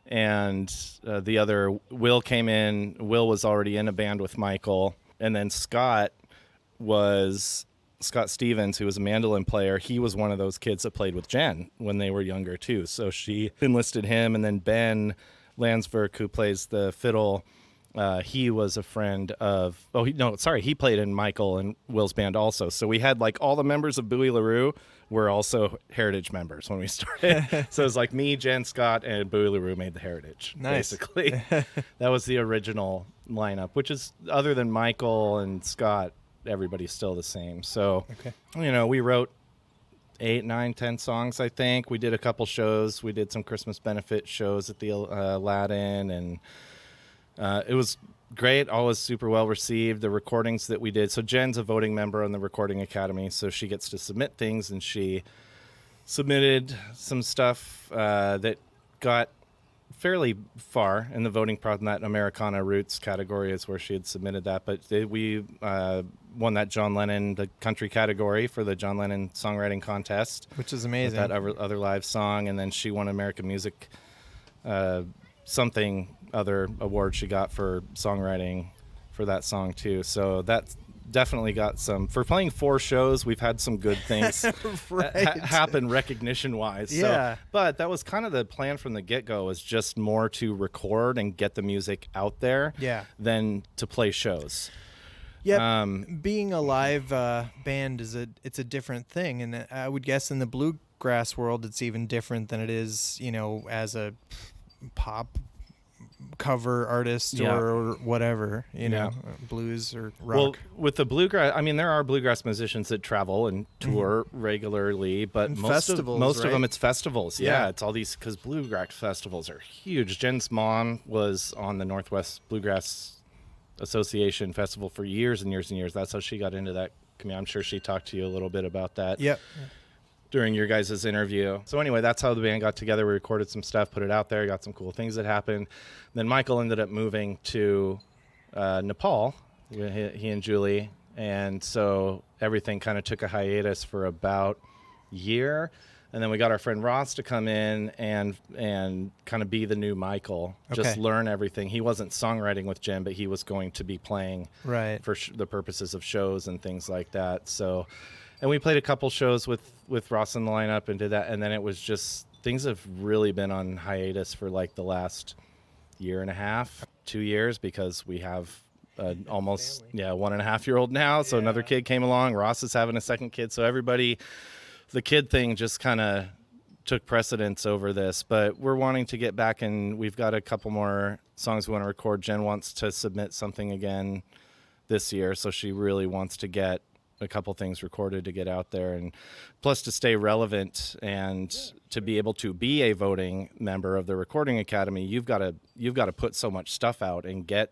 and the other, Will, came in. Will was already in a band with Michael, and then Scott Stevens, who was a mandolin player. He was one of those kids that played with Jenn when they were younger too, so she enlisted him. And then Ben Landsberg, who plays the fiddle, he was a friend of, he played in Michael and Will's band also. So we had like all the members of Bowie LaRue were also Heritage members when we started. So it was like me, Jen, Scott, and Bowie LaRue made the Heritage. Nice. Basically. That was the original lineup, which is, other than Michael and Scott, everybody's still the same. So, we wrote 8, 9, 10 songs, I think. We did a couple shows. We did some Christmas benefit shows at the Aladdin, and it was great. Always super well received. The recordings that we did. So Jenn's a voting member on the Recording Academy, so she gets to submit things, and she submitted some stuff that got fairly far in the voting process. That Americana Roots category is where she had submitted that. But we won that John Lennon, the country category for the John Lennon Songwriting Contest. Which is amazing. That other live song. And then she won American Music something other award she got for songwriting for that song too. So that's definitely got some, for playing 4 shows, we've had some good things happen recognition wise. Yeah. So, but that was kind of the plan from the get-go, was just more to record and get the music out there than to play shows. Yeah, being a live band it's a different thing, and I would guess in the bluegrass world it's even different than it is, as a pop cover artist or whatever, blues or rock. Well, with the bluegrass, I mean, there are bluegrass musicians that travel and tour regularly, but and most of them it's festivals. Yeah, it's all these, because bluegrass festivals are huge. Jenn's mom was on the Northwest Bluegrass Association Festival for years and years and years. That's how she got into that. I'm sure she talked to you a little bit about that. Yep. During your guys' interview. So anyway, that's how the band got together. We recorded some stuff, put it out there, got some cool things that happened. Then Michael ended up moving to Nepal, he and Julie, and so everything kind of took a hiatus for about a year. And then we got our friend Ross to come in and kind of be the new Michael, just learn everything. He wasn't songwriting with Jenn, but he was going to be playing for the purposes of shows and things like that. So, and we played a couple shows with Ross in the lineup and did that. And then it was just, things have really been on hiatus for like the last year and a half, 2 years, because we have almost 1.5-year-old now. So another kid came along. Ross is having a second kid. So everybody, the kid thing just kind of took precedence over this. But we're wanting to get back, and we've got a couple more songs we want to record. Jenn wants to submit something again this year, so she really wants to get a couple things recorded to get out there, and plus to stay relevant and to be able to be a voting member of the Recording Academy. You've got to put so much stuff out and get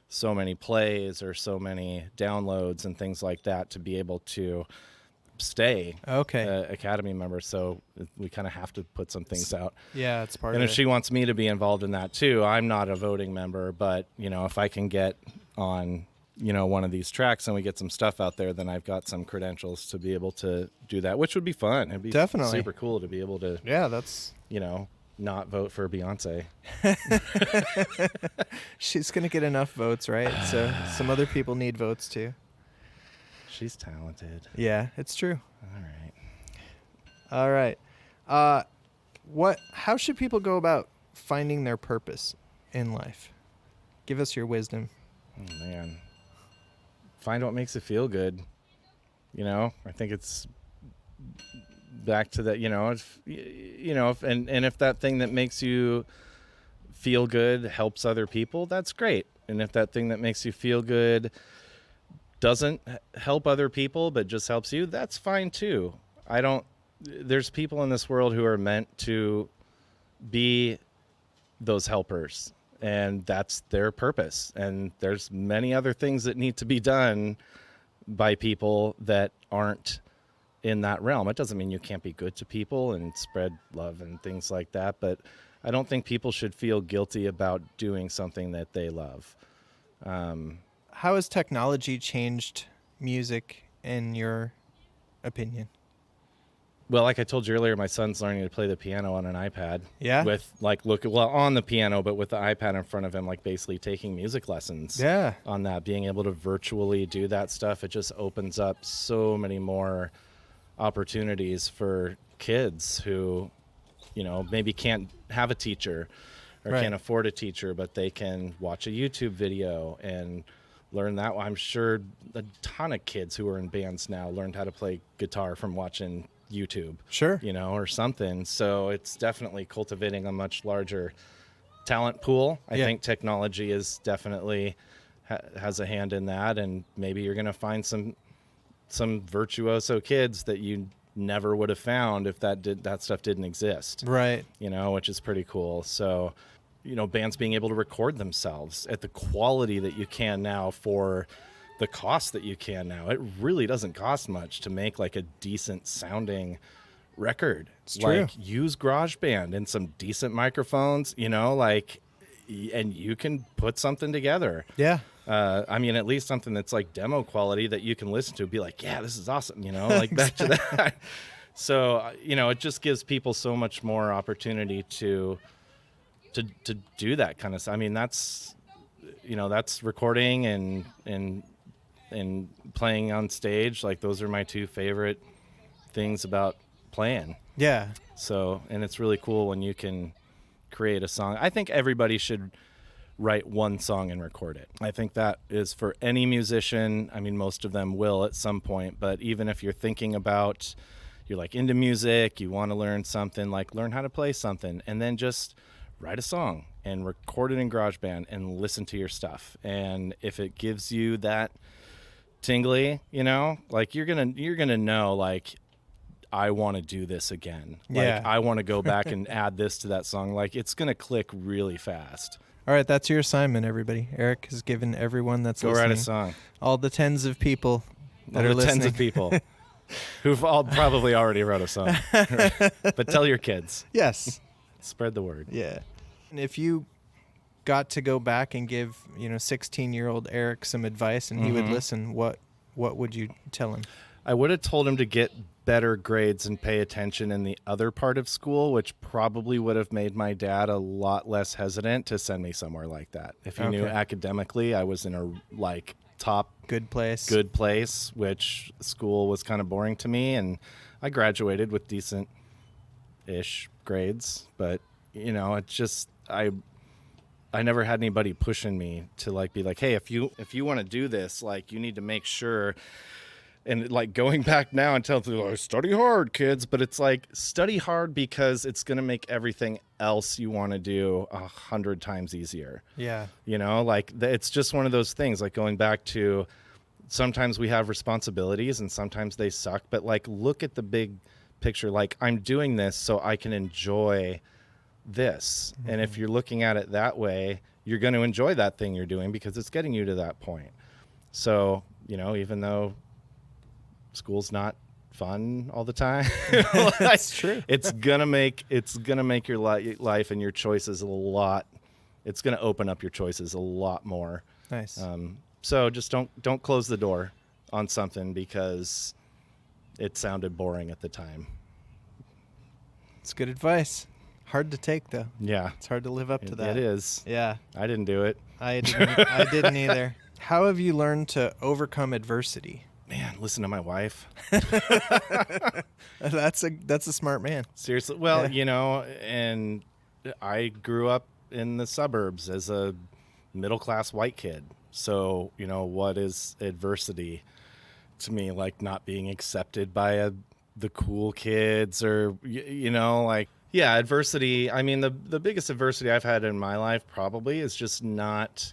so many plays or so many downloads and things like that to be able to stay Academy member. So we kind of have to put some things out. Yeah, it's part of it. And if she wants me to be involved in that too, I'm not a voting member, but if I can get on one of these tracks and we get some stuff out there, then I've got some credentials to be able to do that, which would be fun. It'd be definitely super cool to be able to that's not vote for Beyonce. She's gonna get enough votes, right? So some other people need votes too. She's talented. Yeah, it's true. All right. How should people go about finding their purpose in life? Give us your wisdom. Oh man, find what makes you feel good. I think it's back to that, if that thing that makes you feel good helps other people, that's great. And if that thing that makes you feel good doesn't help other people but just helps you, that's fine too. There's people in this world who are meant to be those helpers, and that's their purpose. And there's many other things that need to be done by people that aren't in that realm. It doesn't mean you can't be good to people and spread love and things like that, but I don't think people should feel guilty about doing something that they love. How has technology changed music, in your opinion? Well, like I told you earlier, my son's learning to play the piano on an iPad. Yeah. With on the piano, but with the iPad in front of him, like basically taking music lessons. Yeah. On that, being able to virtually do that stuff, it just opens up so many more opportunities for kids who, maybe can't have a teacher or can't afford a teacher, but they can watch a YouTube video and learn that. I'm sure a ton of kids who are in bands now learned how to play guitar from watching YouTube, sure, or something. So it's definitely cultivating a much larger talent pool. I think technology is definitely has a hand in that, and maybe you're going to find some virtuoso kids that you never would have found if that stuff didn't exist. Right. Which is pretty cool. So, bands being able to record themselves at the quality that you can now for the cost that you can now. It really doesn't cost much to make like a decent sounding record. It's true. Like, use GarageBand and some decent microphones, and you can put something together. Yeah. At least something that's like demo quality that you can listen to, be like, yeah, this is awesome, like back to that. So, it just gives people so much more opportunity to do that kind of stuff. That's recording and playing on stage. Like, those are my two favorite things about playing. Yeah. So, and it's really cool when you can create a song. I think everybody should write one song and record it. I think that is for any musician. Most of them will at some point, but even if you're thinking about, you're like into music, you want to learn something, like learn how to play something, and then just write a song and record it in GarageBand and listen to your stuff. And if it gives you that tingly, like you're gonna know, like, I want to do this again. Yeah. Like, I want to go back and add this to that song. Like, it's gonna click really fast. All right, that's your assignment, everybody. Eric has given everyone that's Go listening, write a song. All the tens of people that All are the listening. tens of people who've all probably already wrote a song. But tell your kids. Yes. Spread the word. Yeah. And if you got to go back and give, 16-year-old Eric some advice and he would listen, what would you tell him? I would have told him to get better grades and pay attention in the other part of school, which probably would have made my dad a lot less hesitant to send me somewhere like that. If he knew academically I was in a top good place, which school was kind of boring to me, and I graduated with decent-ish grades, but it just I never had anybody pushing me to be like, hey, if you want to do this, like, you need to make sure. And like, going back now and telling people, study hard, kids, but it's like, study hard because it's going to make everything else you want to do 100 times easier. Yeah. It's just one of those things, like going back to, sometimes we have responsibilities and sometimes they suck, but like, look at the big picture. Like, I'm doing this so I can enjoy this. Mm-hmm. And if you're looking at it that way, you're going to enjoy that thing you're doing because it's getting you to that point. So, even though school's not fun all the time, that's true. It's gonna make your life and your choices it's gonna open up your choices a lot more. Nice. So just don't close the door on something because it sounded boring at the time. It's good advice. Hard to take, though. Yeah, it's hard to live up to that. It is. Yeah, I didn't do it. I didn't either. How have you learned to overcome adversity? Man, listen to my wife. That's a smart man. Seriously. Well, and I grew up in the suburbs as a middle-class white kid. So, what is adversity to me? Like, not being accepted by the cool kids, or, yeah, adversity. The biggest adversity I've had in my life probably is just not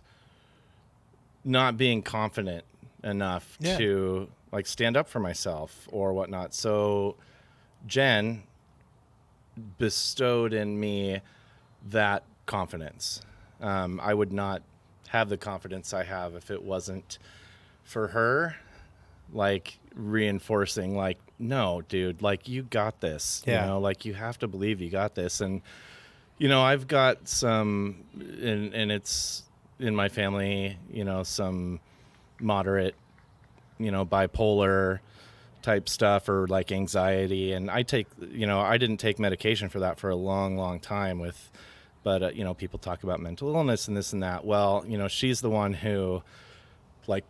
being confident enough to stand up for myself or whatnot. So Jenn bestowed in me that confidence. I would not have the confidence I have if it wasn't for her, reinforcing, no, dude, you got this. You have to believe you got this. And I've got some, and it's in my family, some moderate, bipolar type stuff, or anxiety. And I didn't take medication for that for a long, long time but people talk about mental illness and this and that. Well, she's the one who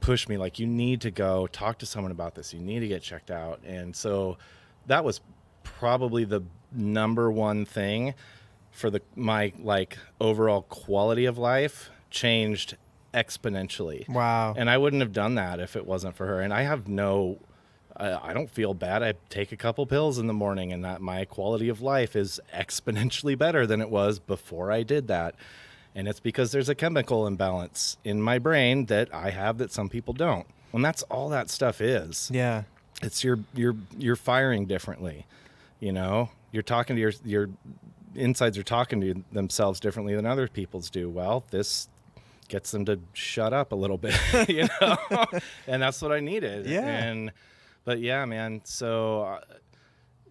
pushed me, you need to go talk to someone about this. You need to get checked out. And so that was probably the number one thing for my overall quality of life changed exponentially. Wow. And I wouldn't have done that if it wasn't for her. And I have I don't feel bad. I take a couple pills in the morning, and that my quality of life is exponentially better than it was before I did that. And it's because there's a chemical imbalance in my brain that I have that some people don't. And that's all that stuff is. Yeah. it's you're firing differently. You know, you're talking to your insides are talking to themselves differently than other people's do. Well, this gets them to shut up a little bit, you know, and that's what I needed. Yeah. But yeah, man. So,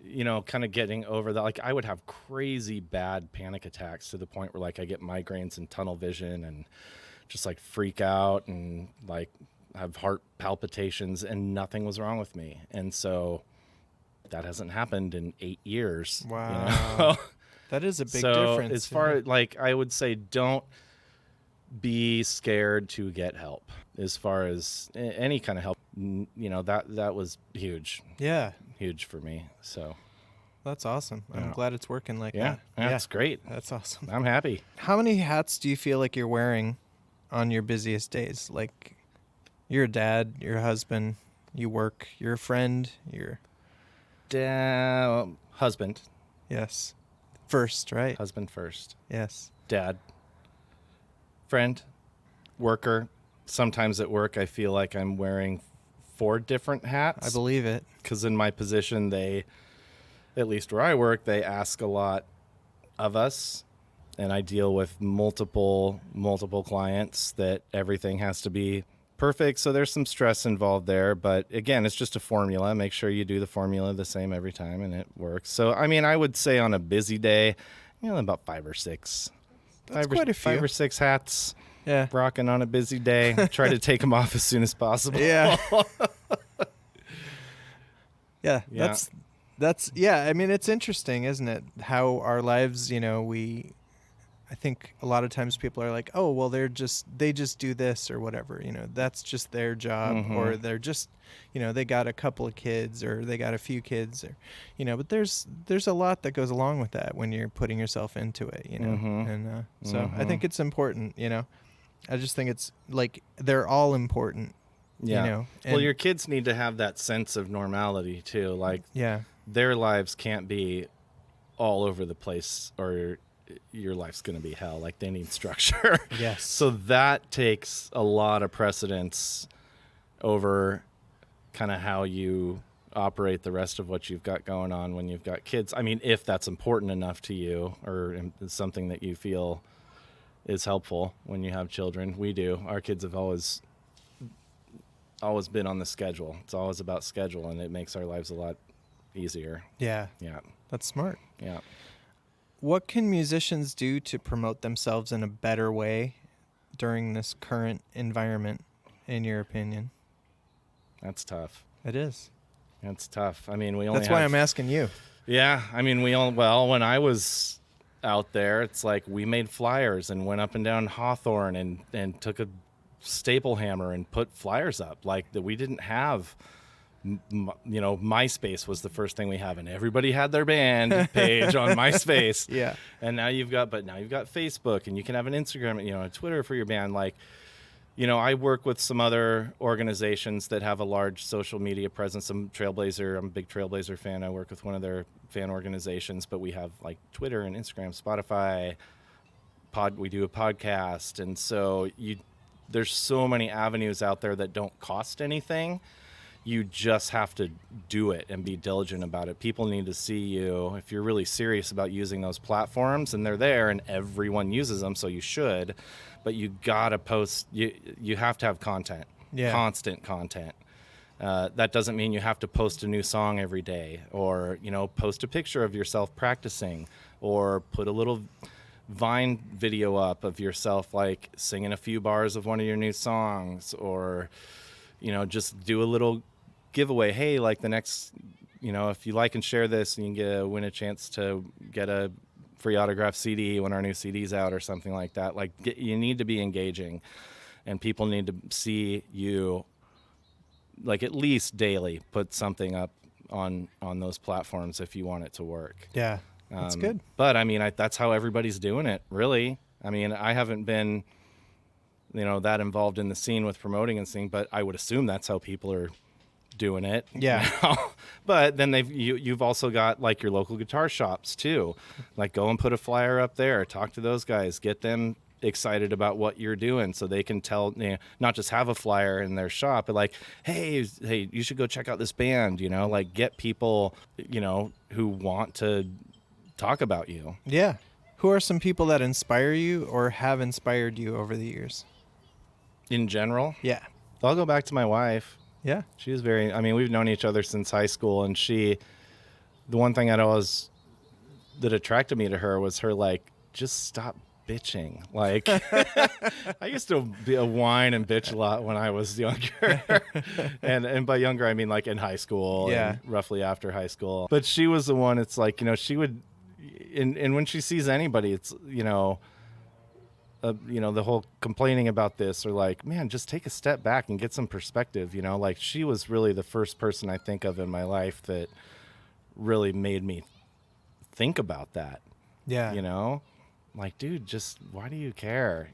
you know, kind of getting over that, like I would have crazy bad panic attacks to the point where like I get migraines and tunnel vision and just like freak out and like have heart palpitations, and nothing was wrong with me. And so that hasn't happened in 8 years. Wow. You know? That is a big so difference. As far as like, I would say, don't be scared to get help. As far as any kind of help, you know, that was huge. Yeah. Huge for me. So that's awesome. I'm glad it's working like that. Yeah, that's great. That's awesome. I'm happy. How many hats do you feel like you're wearing on your busiest days? Like, you're a dad, you're a husband, you work, you're a friend, you're husband. Yes. First, right? Husband first. Yes. Dad. Friend. Worker. Sometimes at work I feel like I'm wearing 4 different hats. I believe it. Because in my position, at least where I work, they ask a lot of us. And I deal with multiple clients that everything has to be perfect. So there's some stress involved there. But again, it's just a formula. Make sure you do the formula the same every time and it works. So, I mean, I would say on a busy day, you know, about 5 or 6. That's quite a few. 5 or 6 hats. Yeah. Rocking on a busy day. Try to take them off as soon as possible. Yeah. Yeah. That's yeah. I mean, it's interesting, isn't it? How our lives, you know, I think a lot of times people are like, oh, well, they just do this or whatever, you know, that's just their job, or they're just, you know, they got a couple of kids or they got a few kids, or, you know, but there's a lot that goes along with that when you're putting yourself into it, you know, and so I think it's important, you know, I just think it's like they're all important, yeah. You know. Well, your kids need to have that sense of normality too. Like, yeah, their lives can't be all over the place, or your life's going to be hell. Like, they need structure. Yes. So that takes a lot of precedence over kind of how you operate the rest of what you've got going on when you've got kids. I mean, if that's important enough to you, or something that you feel is helpful when you have children. We do. Our kids have always been on the schedule. It's always about schedule, and it makes our lives a lot easier. Yeah. Yeah. That's smart. Yeah. What can musicians do to promote themselves in a better way during this current environment, in your opinion? That's tough. It is. That's tough. I mean, That's why I'm asking you. Yeah. I mean, when I was out there, it's like we made flyers and went up and down Hawthorne and took a staple hammer and put flyers up. Like, that we didn't have, you know, MySpace was the first thing we have, and everybody had their band page on MySpace. Yeah. And now you've got Facebook, and you can have an Instagram, you know, a Twitter for your band. Like, you know, I work with some other organizations that have a large social media presence. I'm a big Trailblazer fan. I work with one of their fan organizations, but we have like Twitter and Instagram, Spotify, we do a podcast. And so there's so many avenues out there that don't cost anything. You just have to do it and be diligent about it. People need to see you if you're really serious about using those platforms, and they're there and everyone uses them, so you should. But you gotta post. You have to have content, constant content. That doesn't mean you have to post a new song every day, or, you know, post a picture of yourself practicing, or put a little Vine video up of yourself like singing a few bars of one of your new songs, or, you know, just do a little giveaway. Hey, like the next, you know, if you like and share this, and you can win a chance to get a free autographed CD when our new CD's out, or something like that. Like, you need to be engaging, and people need to see you, like, at least daily put something up on those platforms if you want it to work. Yeah, that's good. But I mean, that's how everybody's doing it, really. I mean, I haven't been, you know, that involved in the scene with promoting and singing, but I would assume that's how people are doing it. Yeah. Now. But then you've also got like your local guitar shops too. Like, go and put a flyer up there, talk to those guys, get them excited about what you're doing, so they can tell, not just have a flyer in their shop, but like, hey, you should go check out this band, like get people, who want to talk about you. Yeah. Who are some people that inspire you or have inspired you over the years? In general? Yeah. I'll go back to my wife. Yeah. She was we've known each other since high school, and the one thing that attracted me to her was her, like, just stop bitching. Like, I used to whine and bitch a lot when I was younger. and by younger, I mean like in high school, and roughly after high school. But she was the one, it's like, she would, and when she sees anybody, it's, the whole complaining about this, or like, man, just take a step back and get some perspective, like she was really the first person I think of in my life that really made me think about that. Yeah. Like, dude, just why do you care?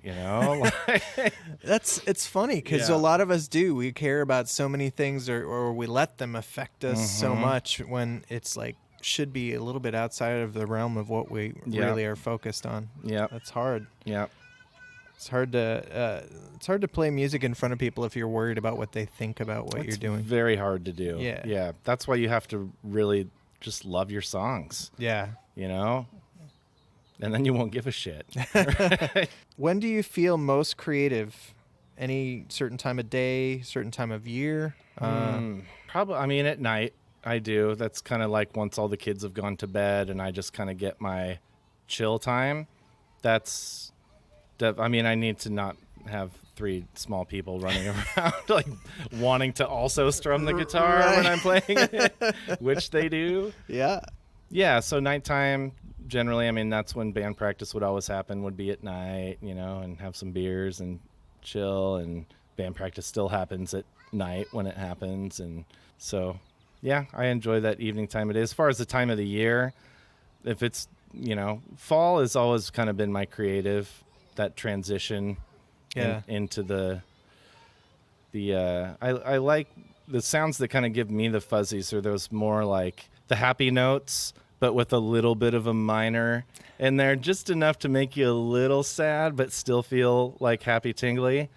It's funny because a lot of us do. We care about so many things, or we let them affect us so much, when it's like should be a little bit outside of the realm of what we really are focused on. Yeah, that's hard. Yeah. It's hard to play music in front of people if you're worried about what they think about what you're doing. Very hard to do. Yeah. Yeah. That's why you have to really just love your songs. Yeah. And then you won't give a shit. When do you feel most creative? Any certain time of day, certain time of year? Probably, at night I do. That's kind of like once all the kids have gone to bed and I just kind of get my chill time. I need to not have 3 small people running around like wanting to also strum the guitar when I'm playing it, which they do. Yeah. Yeah, so nighttime generally, that's when band practice would always happen, would be at night, and have some beers and chill, and band practice still happens at night when it happens. And so, yeah, I enjoy that evening time of day. As far as the time of the year, if it's, fall has always kind of been my that transition into I like the sounds that kind of give me the fuzzies, or those more like the happy notes, but with a little bit of a minor in there, just enough to make you a little sad, but still feel like happy tingly,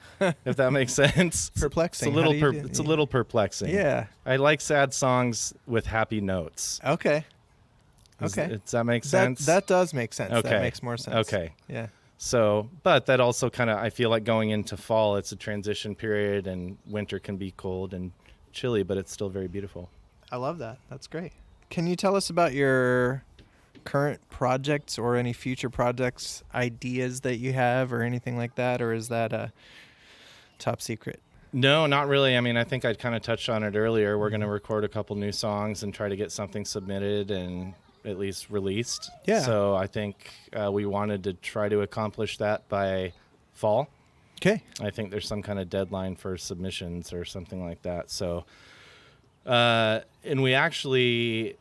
if that makes sense. Perplexing. It's a little perplexing. Yeah. I like sad songs with happy notes. Okay. Does that make sense? That does make sense. Okay. That makes more sense. Okay. Yeah. So, but that also kind of, I feel like going into fall, it's a transition period, and winter can be cold and chilly, but it's still very beautiful. I love that. That's great. Can you tell us about your current projects or any future projects, ideas that you have, or anything like that? Or is that a top secret? No, not really. I think I kind of touched on it earlier. We're going to record a couple new songs and try to get something submitted and at least released. Yeah. So I think we wanted to try to accomplish that by fall. Okay. I think there's some kind of deadline for submissions or something like that. So, and we actually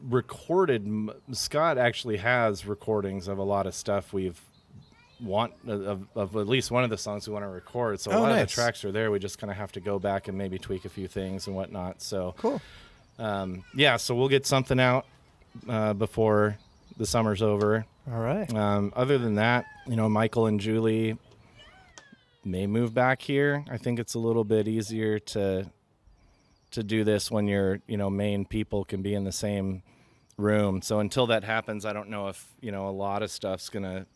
recorded, Scott actually has recordings of a lot of stuff of at least one of the songs we want to record. So a lot of the tracks are there. We just kind of have to go back and maybe tweak a few things and whatnot. So cool. So we'll get something out before the summer's over. All right. Other than that, Michael and Julie may move back here. I think it's a little bit easier to do this when your main people can be in the same room. So until that happens, I don't know if a lot of stuff's gonna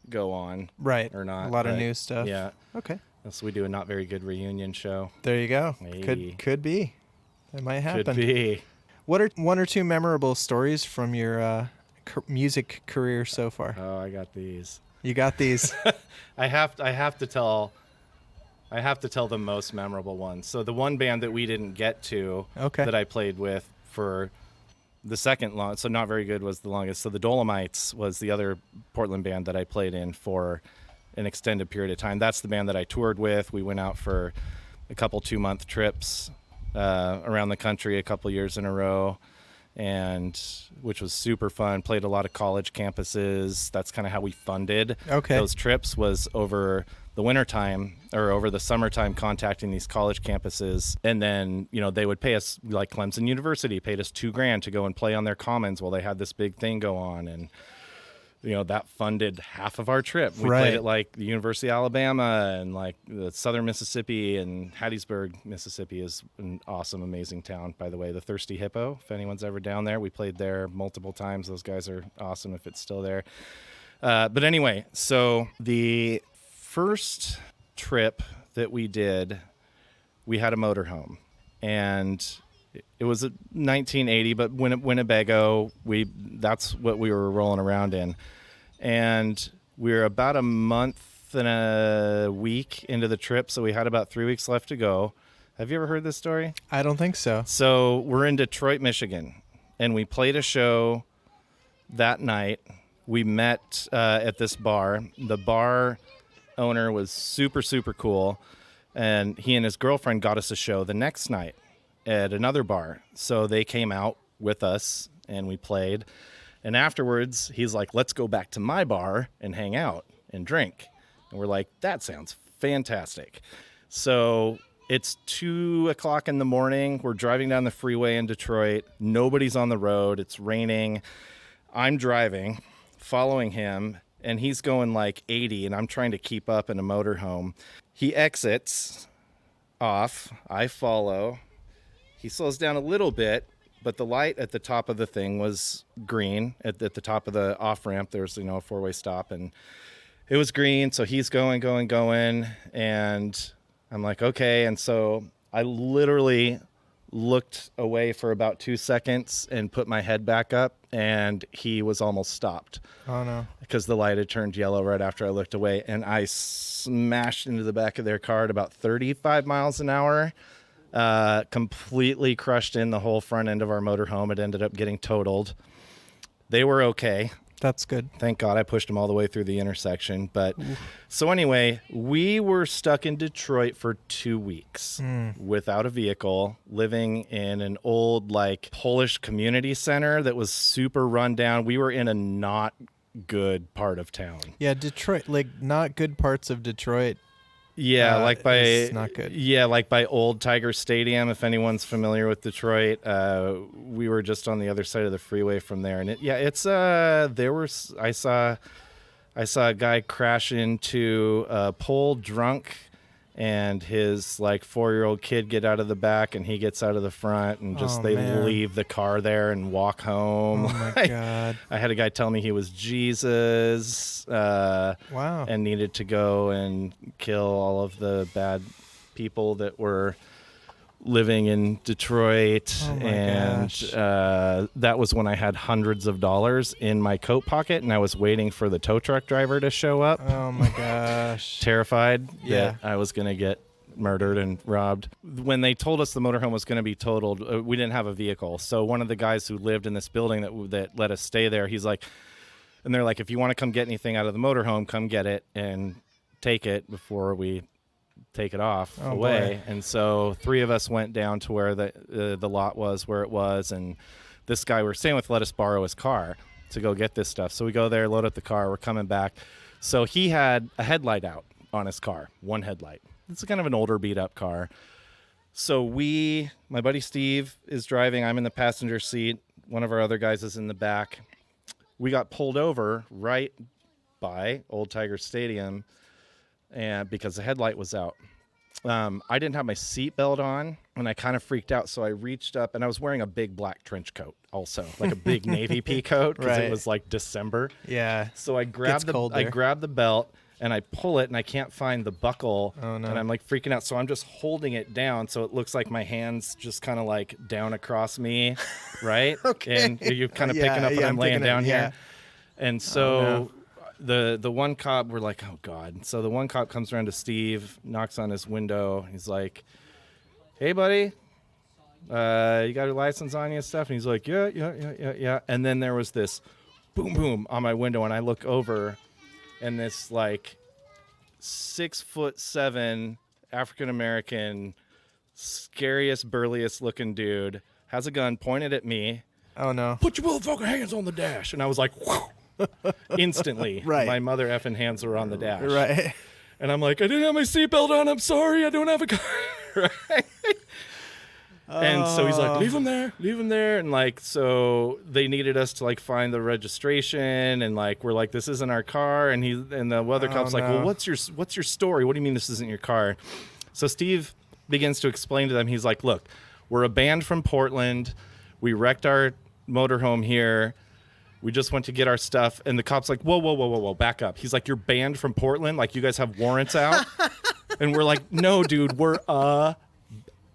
go on right or not. A lot of new stuff. Yeah. Okay. So we do a not very good reunion show. There you go. Hey. Could be. That might happen. Could be. What are 1 or 2 memorable stories from your music career so far? Oh, I got these. You got these. I have to tell the most memorable ones. So the one band that we didn't get to, that I played with for the second long, so not very good was the longest. So the Dolomites was the other Portland band that I played in for an extended period of time. That's the band that I toured with. We went out for a couple 2-month trips around the country a couple years in a row, and which was super fun. Played a lot of college campuses. That's kind of how we funded those trips, was over the wintertime or over the summertime, contacting these college campuses, and then they would pay us, like Clemson University paid us $2,000 to go and play on their commons while they had this big thing go on. And that funded half of our trip. We played at like the University of Alabama and like the Southern Mississippi, and Hattiesburg, Mississippi is an awesome, amazing town, by the way. The Thirsty Hippo, if anyone's ever down there, we played there multiple times. Those guys are awesome if it's still there. But anyway, so the first trip that we did, we had a motorhome, and it was a 1980, but Winnebago, that's what we were rolling around in. And we were about a month and a week into the trip, so we had about 3 weeks left to go. Have you ever heard this story? I don't think so. So we're in Detroit, Michigan, and we played a show that night. We met at this bar. The bar owner was super, super cool, and he and his girlfriend got us a show the next night at another bar. So they came out with us and we played. And afterwards, he's like, let's go back to my bar and hang out and drink. And we're like, that sounds fantastic. So it's 2:00 in the morning. We're driving down the freeway in Detroit. Nobody's on the road. It's raining. I'm driving, following him, and he's going like 80, and I'm trying to keep up in a motorhome. He exits off. I follow. He slows down a little bit, but the light at the top of the thing was green. At the top of the off-ramp, there's, a four-way stop, and it was green. So he's going, and I'm like, okay. And so I literally looked away for about 2 seconds and put my head back up, and he was almost stopped. Oh, no. Because the light had turned yellow right after I looked away, and I smashed into the back of their car at about 35 miles an hour. Completely crushed in the whole front end of our motorhome. It ended up getting totaled. They were okay. That's good. Thank God I pushed them all the way through the intersection. But so anyway, we were stuck in Detroit for 2 weeks without a vehicle, living in an old like Polish community center that was super run down. We were in a not good part of town. Yeah, Detroit, like not good parts of Detroit. Yeah, like by it's not good. Yeah, like by Old Tiger Stadium. If anyone's familiar with Detroit, we were just on the other side of the freeway from there, and I saw a guy crash into a pole drunk, and his like 4-year-old kid get out of the back, and he gets out of the front, and just leave the car there and walk home. Oh my God! I had a guy tell me he was Jesus. Wow! And needed to go and kill all of the bad people that were living in Detroit. Oh my gosh. That was when I had hundreds of dollars in my coat pocket, and I was waiting for the tow truck driver to show up. Oh my gosh! Terrified that I was going to get murdered and robbed. When they told us the motorhome was going to be totaled, we didn't have a vehicle. So one of the guys who lived in this building that let us stay there, he's like, and they're like, if you want to come get anything out of the motorhome, come get it and take it before we take it off away. Boy. And so 3 of us went down to where the lot was, where it was, and this guy we were staying with let us borrow his car to go get this stuff. So we go there, load up the car, we're coming back. So he had a headlight out on his car, one headlight. It's kind of an older beat-up car. So my buddy Steve is driving, I'm in the passenger seat, one of our other guys is in the back. We got pulled over right by Old Tiger Stadium, and because the headlight was out. I didn't have my seatbelt on, and I kind of freaked out, so I reached up, and I was wearing a big black trench coat also, like a big navy pea coat, because it was like December. Yeah. So I grabbed the belt, and I pull it, and I can't find the buckle, and I'm like freaking out, so I'm just holding it down, so it looks like my hand's just kind of like down across me, right? Okay. And you're kind of picking up what I'm laying down here. And so the one cop, we're like, oh God. So the one cop comes around to Steve, knocks on his window. He's like, hey, buddy, you got your license on you and stuff? And he's like, yeah. And then there was this boom, boom on my window, and I look over, and this like 6'7" African-American, scariest, burliest looking dude has a gun pointed at me. Oh no. Put your motherfucking hands on the dash. And I was like, whew, instantly. Right. My mother effing hands were on the dash. Right. And I'm like, I didn't have my seatbelt on. I'm sorry. I don't have a car. Right. And so he's like, leave him there. And like, so they needed us to like find the registration, and like, we're like, this isn't our car. And the other cop's like, well, what's your story? What do you mean this isn't your car? So Steve begins to explain to them. He's like, look, we're a band from Portland. We wrecked our motorhome here. We just went to get our stuff. And the cop's like, whoa, back up. He's like, you're banned from Portland? Like, you guys have warrants out? And we're like, no, dude, we're a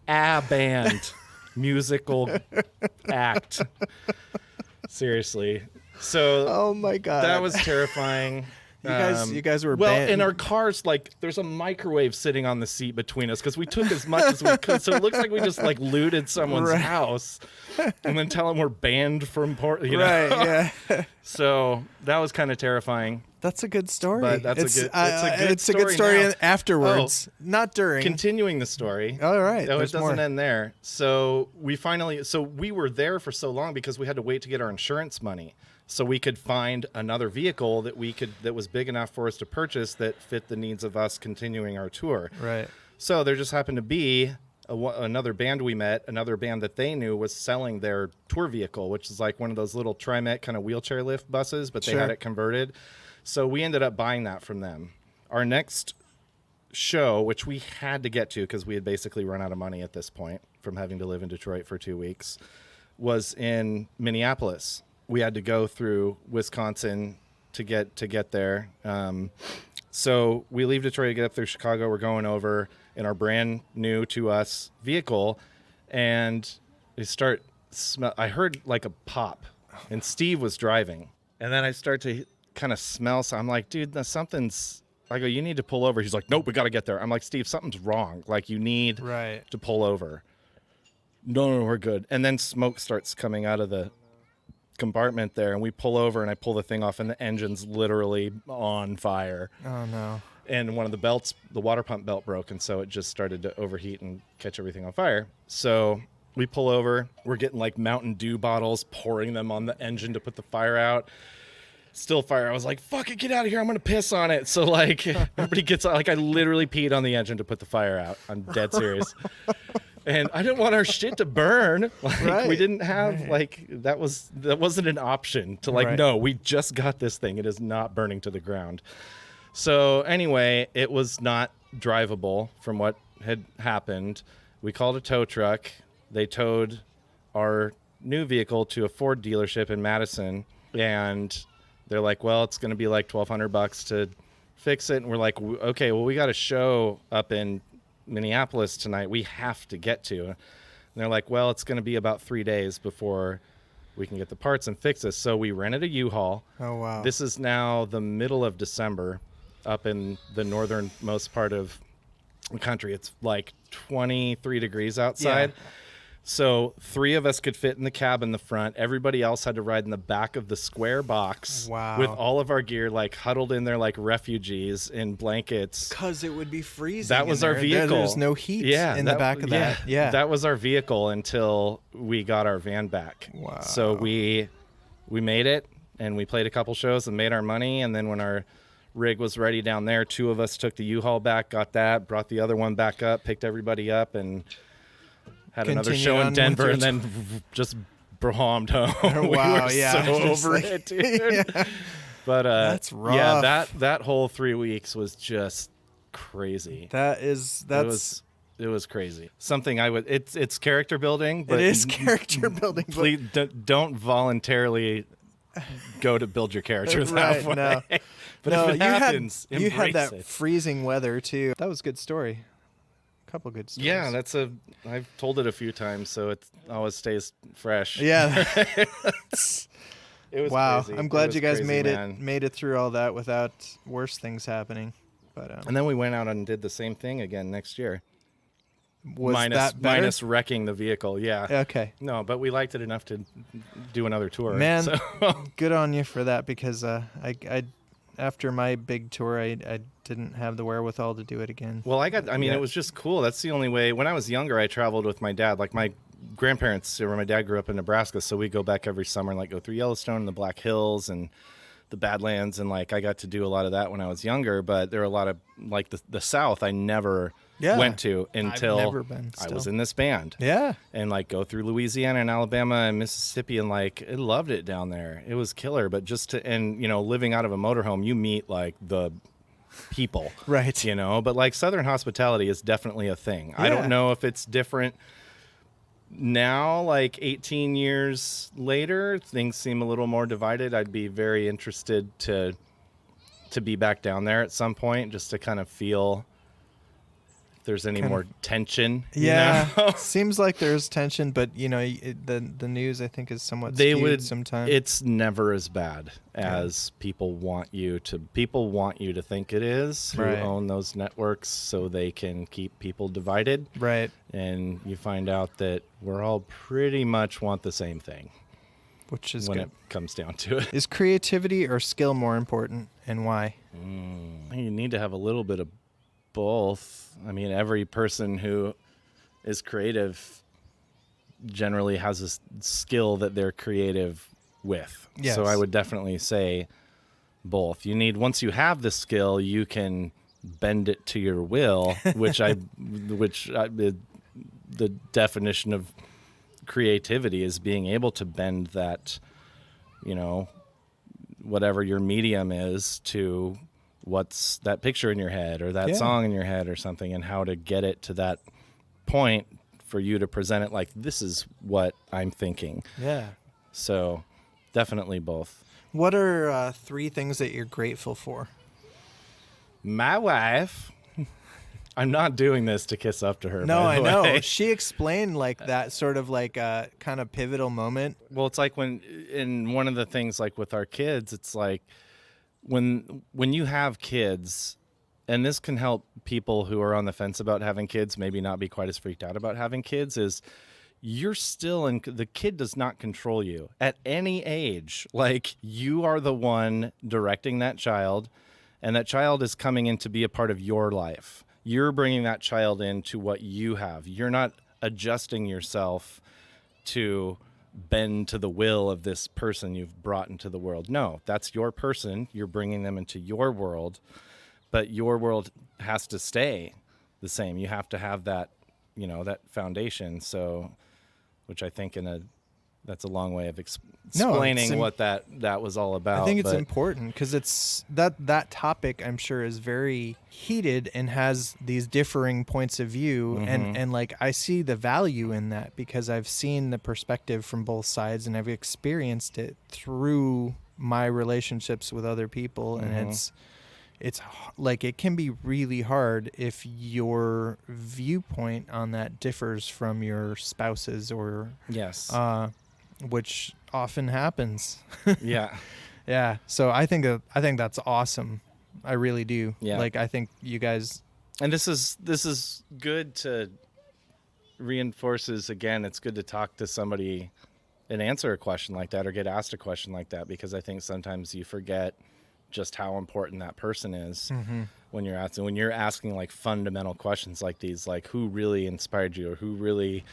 band, musical act. Seriously. So, oh my God, that was terrifying. You guys were well, in our cars, like there's a microwave sitting on the seat between us because we took as much as we could. So it looks like we just like looted someone's house and then tell them we're banned from Portland. You know? Right? Yeah. So that was kind of terrifying. That's a good story. But it's a good story afterwards, not during. Continuing the story. All right. No, it doesn't end there. So we were there for so long because we had to wait to get our insurance money so we could find another vehicle that was big enough for us to purchase that fit the needs of us continuing our tour. Right. So there just happened to be another band we met, another band that they knew was selling their tour vehicle, which is like one of those little TriMet kind of wheelchair lift buses, but they had it converted. So we ended up buying that from them. Our next show, which we had to get to because we had basically run out of money at this point from having to live in Detroit for 2 weeks, was in Minneapolis. We had to go through Wisconsin to get there. So we leave Detroit to get up through Chicago. We're going over in our brand new to us vehicle, and I heard like a pop, and Steve was driving, and then I start to kind of smell. So I'm like, dude, I go, you need to pull over. He's like, nope, we got to get there. I'm like, Steve, something's wrong. Like, you need to pull over. No, we're good. And then smoke starts coming out of the compartment there, and we pull over, and I pull the thing off, and the engine's literally on fire. Oh no. And one of the belts, the water pump belt broke, and so it just started to overheat and catch everything on fire. So we pull over. We're getting like Mountain Dew bottles, pouring them on the engine to put the fire out. Still fire. I was like, fuck it, get out of here. I'm going to piss on it. So like everybody gets out. Like I literally peed on the engine to put the fire out. I'm dead serious. And I didn't want our shit to burn. Like we didn't have like, that wasn't an option to like, no, we just got this thing. It is not burning to the ground. So anyway, it was not drivable from what had happened. We called a tow truck. They towed our new vehicle to a Ford dealership in Madison, and they're like, well, it's going to be like $1,200 to fix it. And we're like, okay, well, we got a show up in Minneapolis tonight we have to get to. And they're like, well, it's going to be about 3 days before we can get the parts and fix this. So we rented a U-Haul. Oh, wow. This is now the middle of December up in the northernmost part of the country. It's like 23 degrees outside. Yeah. So 3 of us could fit in the cab in the front. Everybody else had to ride in the back of the square box with all of our gear like huddled in there like refugees in blankets. Because it would be freezing. That was our vehicle. There's no heat in the back of that. Yeah, that was our vehicle until we got our van back. Wow. So we made it, and we played a couple shows and made our money. And then when our rig was ready down there, 2 of us took the U-Haul back, got that, brought the other one back up, picked everybody up, and had another show in Denver, and then just bombed home. Wow, we were so over it, dude. But that's rough. That whole 3 weeks was just crazy. It was crazy. Something it's character building, but it is character building. Please don't voluntarily go to build your character that way. No. But if it happens, you had that it. freezing weather too. That was a good story. Couple good stories. Yeah, I've told it a few times, so it always stays fresh. Yeah. It was crazy. I'm glad you guys made it through all that without worse things happening. But and then we went out and did the same thing again next year. Was that better? Minus wrecking the vehicle, yeah. Okay. No, but we liked it enough to do another tour. Man, so. Good on you for that, because I after my big tour, I didn't have the wherewithal to do it again. Well, it was just cool. That's the only way. When I was younger, I traveled with my dad. Like my grandparents, or my dad grew up in Nebraska, so we go back every summer and like go through Yellowstone and the Black Hills and the Badlands, and like I got to do a lot of that when I was younger. But there are a lot of like the South I never went to until I've never been, I was in this band. Yeah. And like go through Louisiana and Alabama and Mississippi, and like I loved it down there. It was killer. But living out of a motorhome, you meet like the people, right? But like Southern hospitality is definitely a thing. Yeah. I don't know if it's different now, like 18 years later. Things seem a little more divided. I'd be very interested to be back down there at some point, just to kind of feel if there's any more tension. Seems like there's tension, but the news, I think, is somewhat skewed sometimes. It's never as bad as people want you to think it is, who own those networks, so they can keep people divided. Right. And you find out that we're all pretty much want the same thing, which is when good. It comes down to it. Is creativity or skill more important, and why? You need to have a little bit of both. I mean, every person who is creative generally has a skill that they're creative with. Yes. So I would definitely say both. Once you have the skill, you can bend it to your will, the definition of creativity is being able to bend that, whatever your medium is, to what's that picture in your head or that song in your head or something, and how to get it to that point for you to present it like, this is what I'm thinking. Yeah. So definitely both. What are 3 things that you're grateful for? My wife. I'm not doing this to kiss up to her. No, by the I know. way. She explained like that sort of like a kind of pivotal moment. Well, it's like in one of the things like with our kids, it's like when you have kids, and this can help people who are on the fence about having kids maybe not be quite as freaked out about having kids, is you're still the kid does not control you at any age. Like, you are the one directing that child, and that child is coming in to be a part of your life. You're bringing that child into what you have. You're not adjusting yourself to bend to the will of this person you've brought into the world. No, that's your person. You're bringing them into your world, but your world has to stay the same. You have to have that, that foundation. So, which I think that's a long way of explaining what that was all about. I think it's important because it's that topic, I'm sure, is very heated and has these differing points of view. Mm-hmm. And like, I see the value in that because I've seen the perspective from both sides and I've experienced it through my relationships with other people. Mm-hmm. And it's like, it can be really hard if your viewpoint on that differs from your spouse's or which often happens. Yeah. Yeah. So I think that's awesome. I really do. Yeah. Like, I think you guys. And this is good to reinforces again. It's good to talk to somebody and answer a question like that or get asked a question like that, because I think sometimes you forget just how important that person is. Mm-hmm. when you're asking like fundamental questions like these, like who really inspired you, or who really,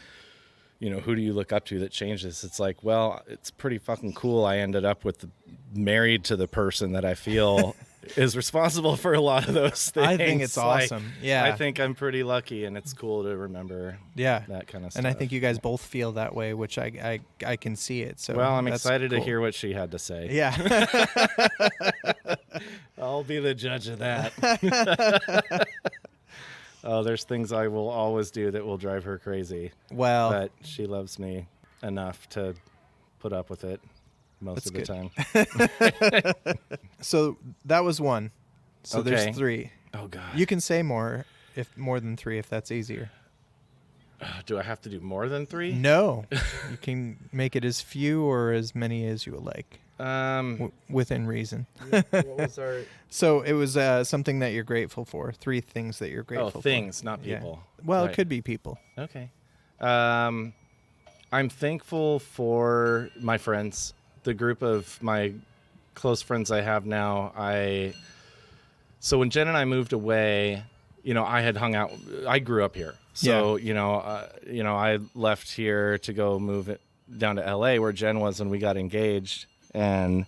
who do you look up to that changed this? It's like, well, it's pretty fucking cool. I ended up married to the person that I feel is responsible for a lot of those things. I think it's awesome. Yeah. I think I'm pretty lucky, and it's cool to remember that kind of stuff. And I think you guys both feel that way, which I can see it. So well, I'm excited to hear what she had to say. Yeah. I'll be the judge of that. Oh, there's things I will always do that will drive her crazy. Well, but she loves me enough to put up with it most of the time. So that was one. So okay. There's 3. Oh God. You can say more than 3 if that's easier. Do I have to do more than 3? No. You can make it as few or as many as you would like. Within reason. What was our? So it was something that you're grateful for. 3 things that you're grateful for. Oh, things, not people. Yeah. Well, right. It could be people. Okay. I'm thankful for my friends, the group of my close friends I have now. So when Jen and I moved away, I had hung out. I grew up here, so I left here to go move it down to LA where Jen was, and we got engaged. And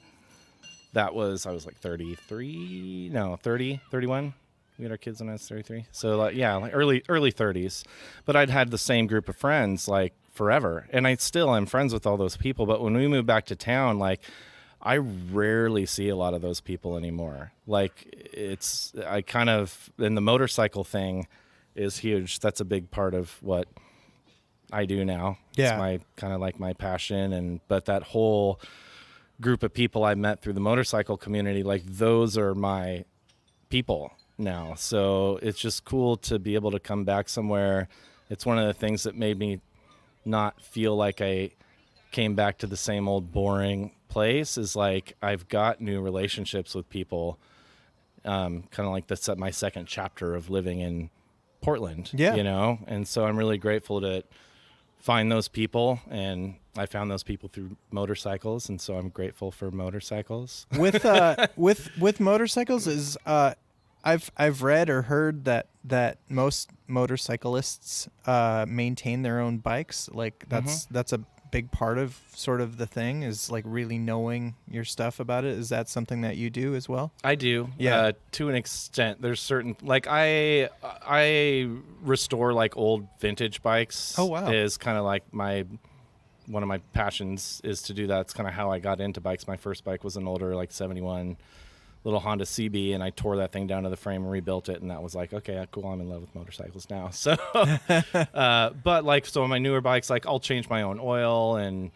I was like 31. We had our kids when I was 33. So like, yeah, like early 30s. But I'd had the same group of friends like forever. And I still am friends with all those people. But when we moved back to town, like I rarely see a lot of those people anymore. Like and the motorcycle thing is huge. That's a big part of what I do now. Yeah. It's my kind of like my passion. But that whole group of people I met through the motorcycle community, like those are my people now. So it's just cool to be able to come back somewhere. It's one of the things that made me not feel like I came back to the same old boring place, is like I've got new relationships with people, kind of like that's my second chapter of living in Portland. Yeah. And so I'm really grateful to find those people, and I found those people through motorcycles, and so I'm grateful for motorcycles. With motorcycles is I've read or heard that most motorcyclists maintain their own bikes. Like that's a big part of sort of the thing, is like really knowing your stuff about it. Is that something that you do as well? I do. Yeah. To an extent. There's certain, like I restore like old vintage bikes. Oh, wow. Is kind of like one of my passions is to do that. It's kind of how I got into bikes. My first bike was an older like 71 little Honda CB, and I tore that thing down to the frame and rebuilt it, and that was like, okay, cool, I'm in love with motorcycles now. So but like, so on my newer bikes, like I'll change my own oil and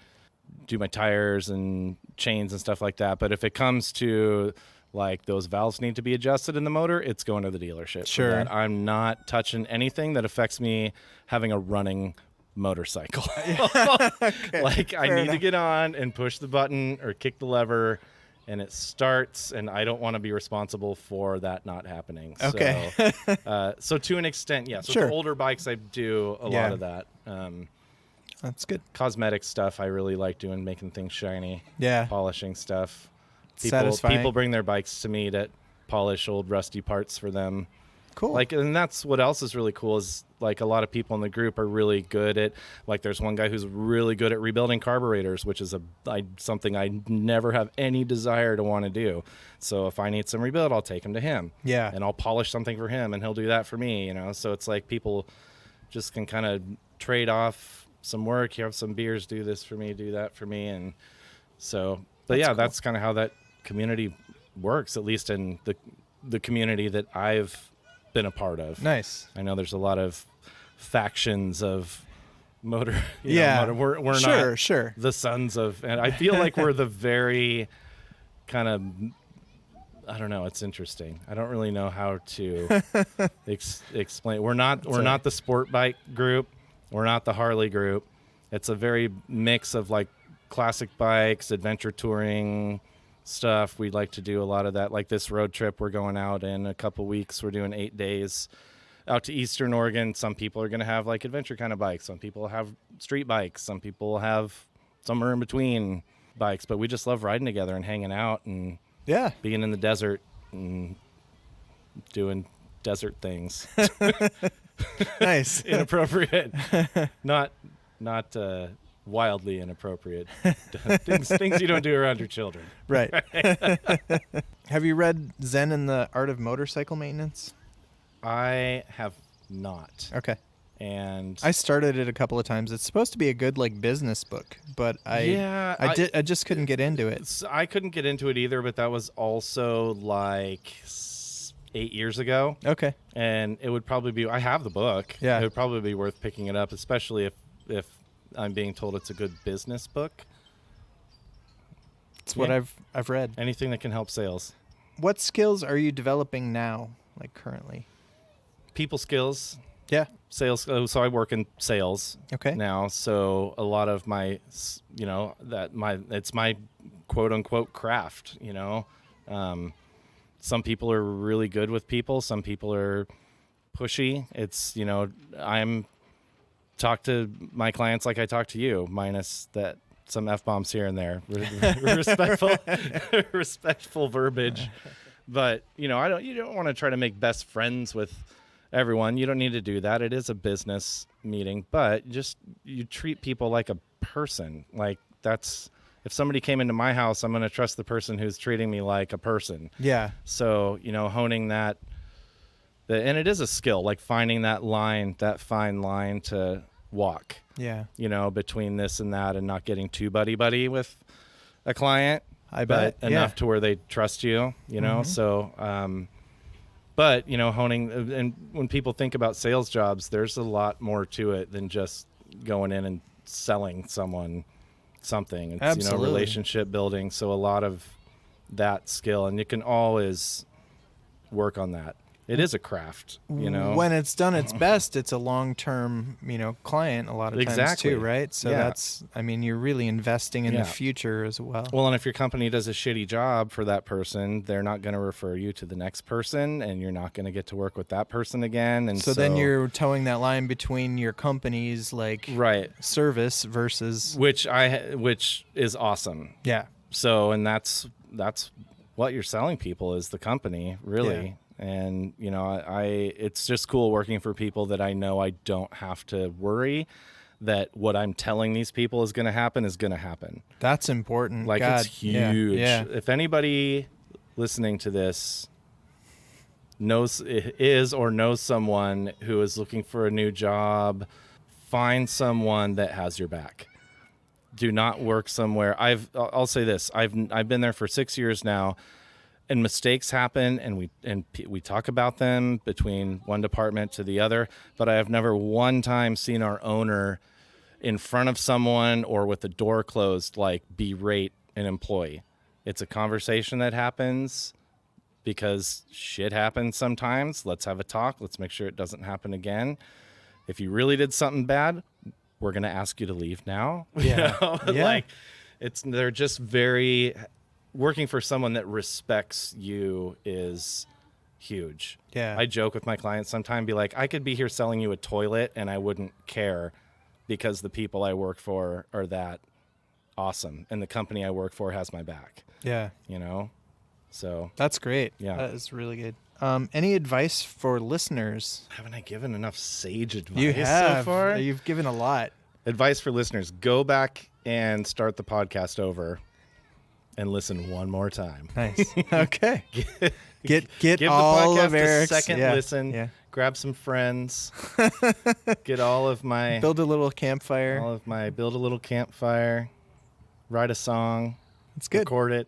do my tires and chains and stuff like that. But if it comes to like those valves need to be adjusted in the motor, it's going to the dealership. Sure. For that. I'm not touching anything that affects me having a running motorcycle. Okay, like I fair need enough. to get on and push the button or kick the lever, and it starts, and I don't want to be responsible for that not happening. Okay. So to an extent, yeah. So Sure. the older bikes, I do a lot of that. That's good. Cosmetic stuff, I really like doing, making things shiny. Yeah. Polishing stuff. Satisfying. People bring their bikes to me to polish old rusty parts for them. Cool. Like, and that's what else is really cool is like a lot of people in the group are really good at, like there's one guy who's really good at rebuilding carburetors, which is something I never have any desire to want to do. So if I need some rebuild, I'll take him to him. Yeah. And I'll polish something for him, and he'll do that for me, So it's like people just can kind of trade off some work. Here, have some beers, do this for me, do that for me. And so, but That's yeah, cool. that's kind of how that community works, at least in the community that I've been a part of. Nice. I know there's a lot of factions of motor. We're Sure. not the sons of, and I feel like we're the very kind of, I don't know. It's interesting. I don't really know how to explain. We're not the sport bike group. We're not the Harley group. It's a very mix of like classic bikes, adventure touring stuff. We'd like to do a lot of that. Like this road trip we're going out in a couple weeks. We're doing 8 days out to Eastern Oregon. Some people are going to have like adventure kind of bikes. Some people have street bikes. Some people have somewhere in between bikes. But we just love riding together and hanging out and Yeah. being in the desert and doing desert things. Nice. Inappropriate. Not wildly inappropriate things you don't do around your children. Right. Have you read Zen and the Art of Motorcycle Maintenance? I have not. Okay. And I started it a couple of times. It's supposed to be a good like business book, but I just couldn't get into it. I couldn't get into it either, but that was also like 8 years ago. Okay. And it would probably be, I have the book. Yeah. It would probably be worth picking it up, especially if I'm being told it's a good business book. It's what I've read. Anything that can help sales. What skills are you developing now, like currently? People skills. Yeah. Sales. So I work in sales Okay. now. So a lot of my, it's my quote unquote craft, some people are really good with people. Some people are pushy. It's, I'm talk to my clients like I talk to you, minus that some F-bombs here and there, respectful verbiage. But, you don't want to try to make best friends with everyone. You don't need to do that. It is a business meeting, but you treat people like a person. Like if somebody came into my house, I'm going to trust the person who's treating me like a person. Yeah. So, honing that And it is a skill, like finding that fine line to walk. Yeah. Between this and that, and not getting too buddy with a client. I bet enough to where they trust you. So. But honing, and when people think about sales jobs, there's a lot more to it than just going in and selling someone something. It's Absolutely. Relationship building. So a lot of that skill, and you can always work on that. It is a craft, When it's done its best, it's a long-term, client a lot of times too, right? So you're really investing in the future as well. Well, and if your company does a shitty job for that person, they're not going to refer you to the next person, and you're not going to get to work with that person again. And so then you're towing that line between your company's service versus which is awesome. Yeah. So, and that's what you're selling people is the company, really. Yeah. And, it's just cool working for people that I know I don't have to worry that what I'm telling these people is going to happen. That's important. It's huge. Yeah. If anybody listening to this knows someone who is looking for a new job, find someone that has your back. Do not work somewhere. I'll say this. I've been there for 6 years now. And mistakes happen, and we talk about them between one department to the other. But I have never one time seen our owner in front of someone or with the door closed berate an employee. It's a conversation that happens because shit happens sometimes. Let's have a talk. Let's make sure it doesn't happen again. If you really did something bad, we're gonna ask you to leave now. Yeah. Yeah. They're just very. Working for someone that respects you is huge. Yeah. I joke with my clients sometimes, be like, I could be here selling you a toilet and I wouldn't care because the people I work for are that awesome. And the company I work for has my back. Yeah. So. That's great. Yeah. That is really good. Any advice for listeners? Haven't I given enough sage advice you have. so far? You've given a lot. Advice for listeners. Go back and start the podcast over. And listen one more time. Nice. Okay. Get Give all the podcast of Eric's. a second listen. Yeah. Grab some friends. Get all of my... Build a little campfire. Build a little campfire. Write a song. It's good. Record it.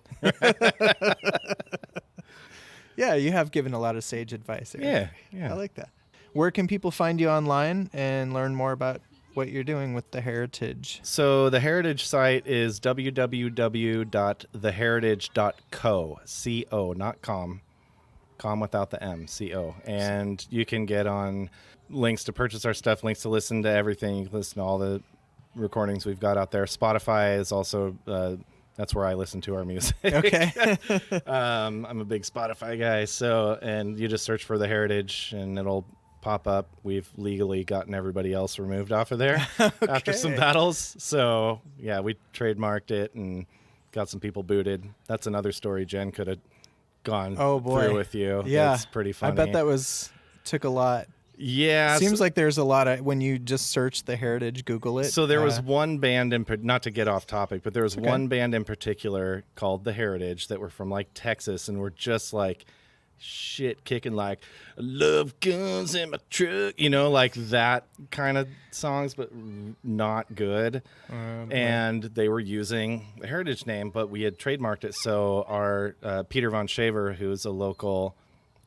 Yeah, you have given a lot of sage advice, Eric. Yeah. I like that. Where can people find you online and learn more about what you're doing with the Heritage? So the Heritage site is www.theheritage.co, C-O, not com without the M, C-O. And you can get on links to purchase our stuff, links to listen to everything. You can listen to all the recordings we've got out there. Spotify is also, that's where I listen to our music. Okay. I'm a big Spotify guy. And you just search for the Heritage and it'll pop up. We've legally gotten everybody else removed off of there after some battles. So yeah, we trademarked it and got some people booted. That's another story Jen could have gone through with you. Yeah. It's pretty funny. I bet that took a lot. Yeah. Seems like there's a lot of, when you just search the Heritage, Google it. So there was one band not to get off topic, but there was one band in particular called The Heritage that were from Texas and were just shit kicking I love guns in my truck, that kind of songs, but not good. And they were using the Heritage name, but we had trademarked it. So our Peter Von Shaver, who's a local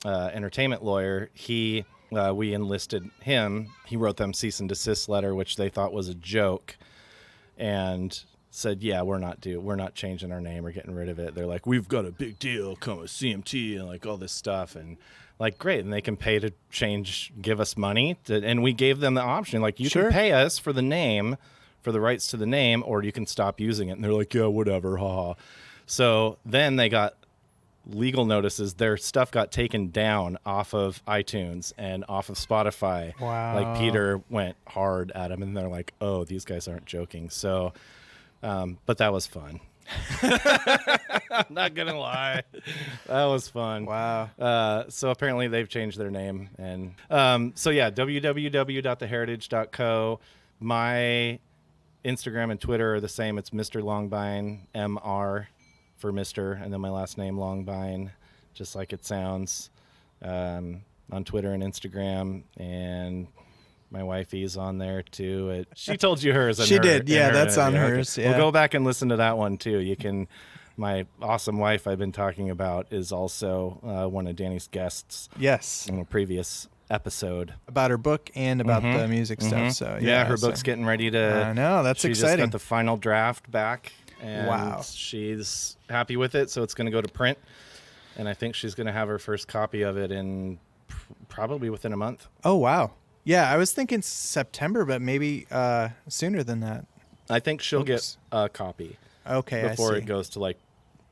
entertainment lawyer, we enlisted him. He wrote them cease and desist letter, which they thought was a joke, and said, yeah, we're not changing our name or getting rid of it. They're like, we've got a big deal, come with CMT and all this stuff. And great. And they can pay to give us money. And we gave them the option. You can pay us for the name, for the rights to the name, or you can stop using it. And they're like, yeah, whatever, haha. So then they got legal notices. Their stuff got taken down off of iTunes and off of Spotify. Wow. Peter went hard at them and they're like, oh, these guys aren't joking. So, but that was fun. I'm not gonna lie, that was fun. Wow. So apparently they've changed their name, and so yeah, www.theheritage.co. My Instagram and Twitter are the same. It's Mr. Longbine, MR for Mr. and then my last name Longbine, just like it sounds. And on Twitter and Instagram, and my wifey's on there too. She told you hers. She did. Yeah, that's on hers. Okay. Yeah. Well, go back and listen to that one too. You can. My awesome wife I've been talking about is also one of Danny's guests. Yes. In a previous episode about her book and about the music stuff. So yeah, her book's getting ready to. I know, that's exciting. She just got the final draft back, and wow, she's happy with it. So it's going to go to print, and I think she's going to have her first copy of it in probably within a month. Oh wow, yeah, I was thinking September, but maybe sooner than that. I think she'll get a copy. Okay, before I see. It goes to like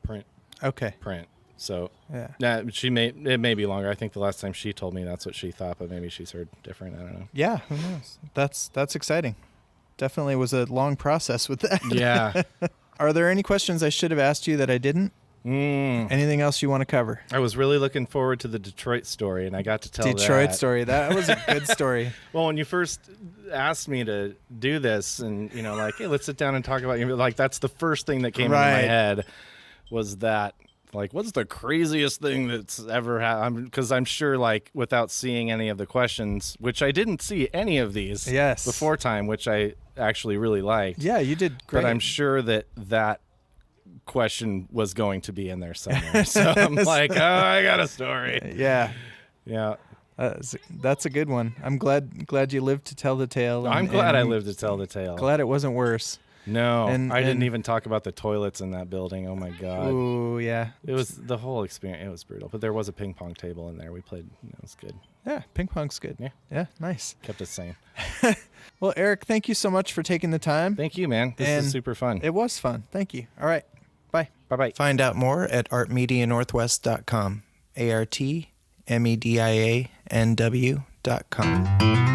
print. Okay. Print. So yeah, it may be longer. I think the last time she told me that's what she thought, but maybe she's heard different. I don't know. Yeah, who knows? That's exciting. Definitely was a long process with that. Yeah. Are there any questions I should have asked you that I didn't? Anything else you want to cover? I was really looking forward to the Detroit story, and I got to tell Detroit story. That was a good story. Well, when you first asked me to do this, and like, hey, let's sit down and talk about you. Like, that's the first thing that came into my head was that. Like, what's the craziest thing that's ever happened? Because I'm sure, like, without seeing any of the questions, which I didn't see any of these before time, which I actually really liked. Yeah, you did great. But I'm sure that question was going to be in there somewhere. So I'm like, oh, I got a story. Yeah. Yeah. That's a good one. I'm glad you lived to tell the tale. I'm glad I lived to tell the tale. Glad it wasn't worse. No, I didn't even talk about the toilets in that building. Oh my God. Oh yeah. It was the whole experience. It was brutal, but there was a ping pong table in there. We played. It was good. Yeah, ping pong's good. Yeah, nice. Kept us sane. Well, Eric, thank you so much for taking the time. Thank you, man. This is super fun. It was fun. Thank you. All right. Bye. Bye-bye. Find out more at artmedianorthwest.com. ARTMediaNW.com.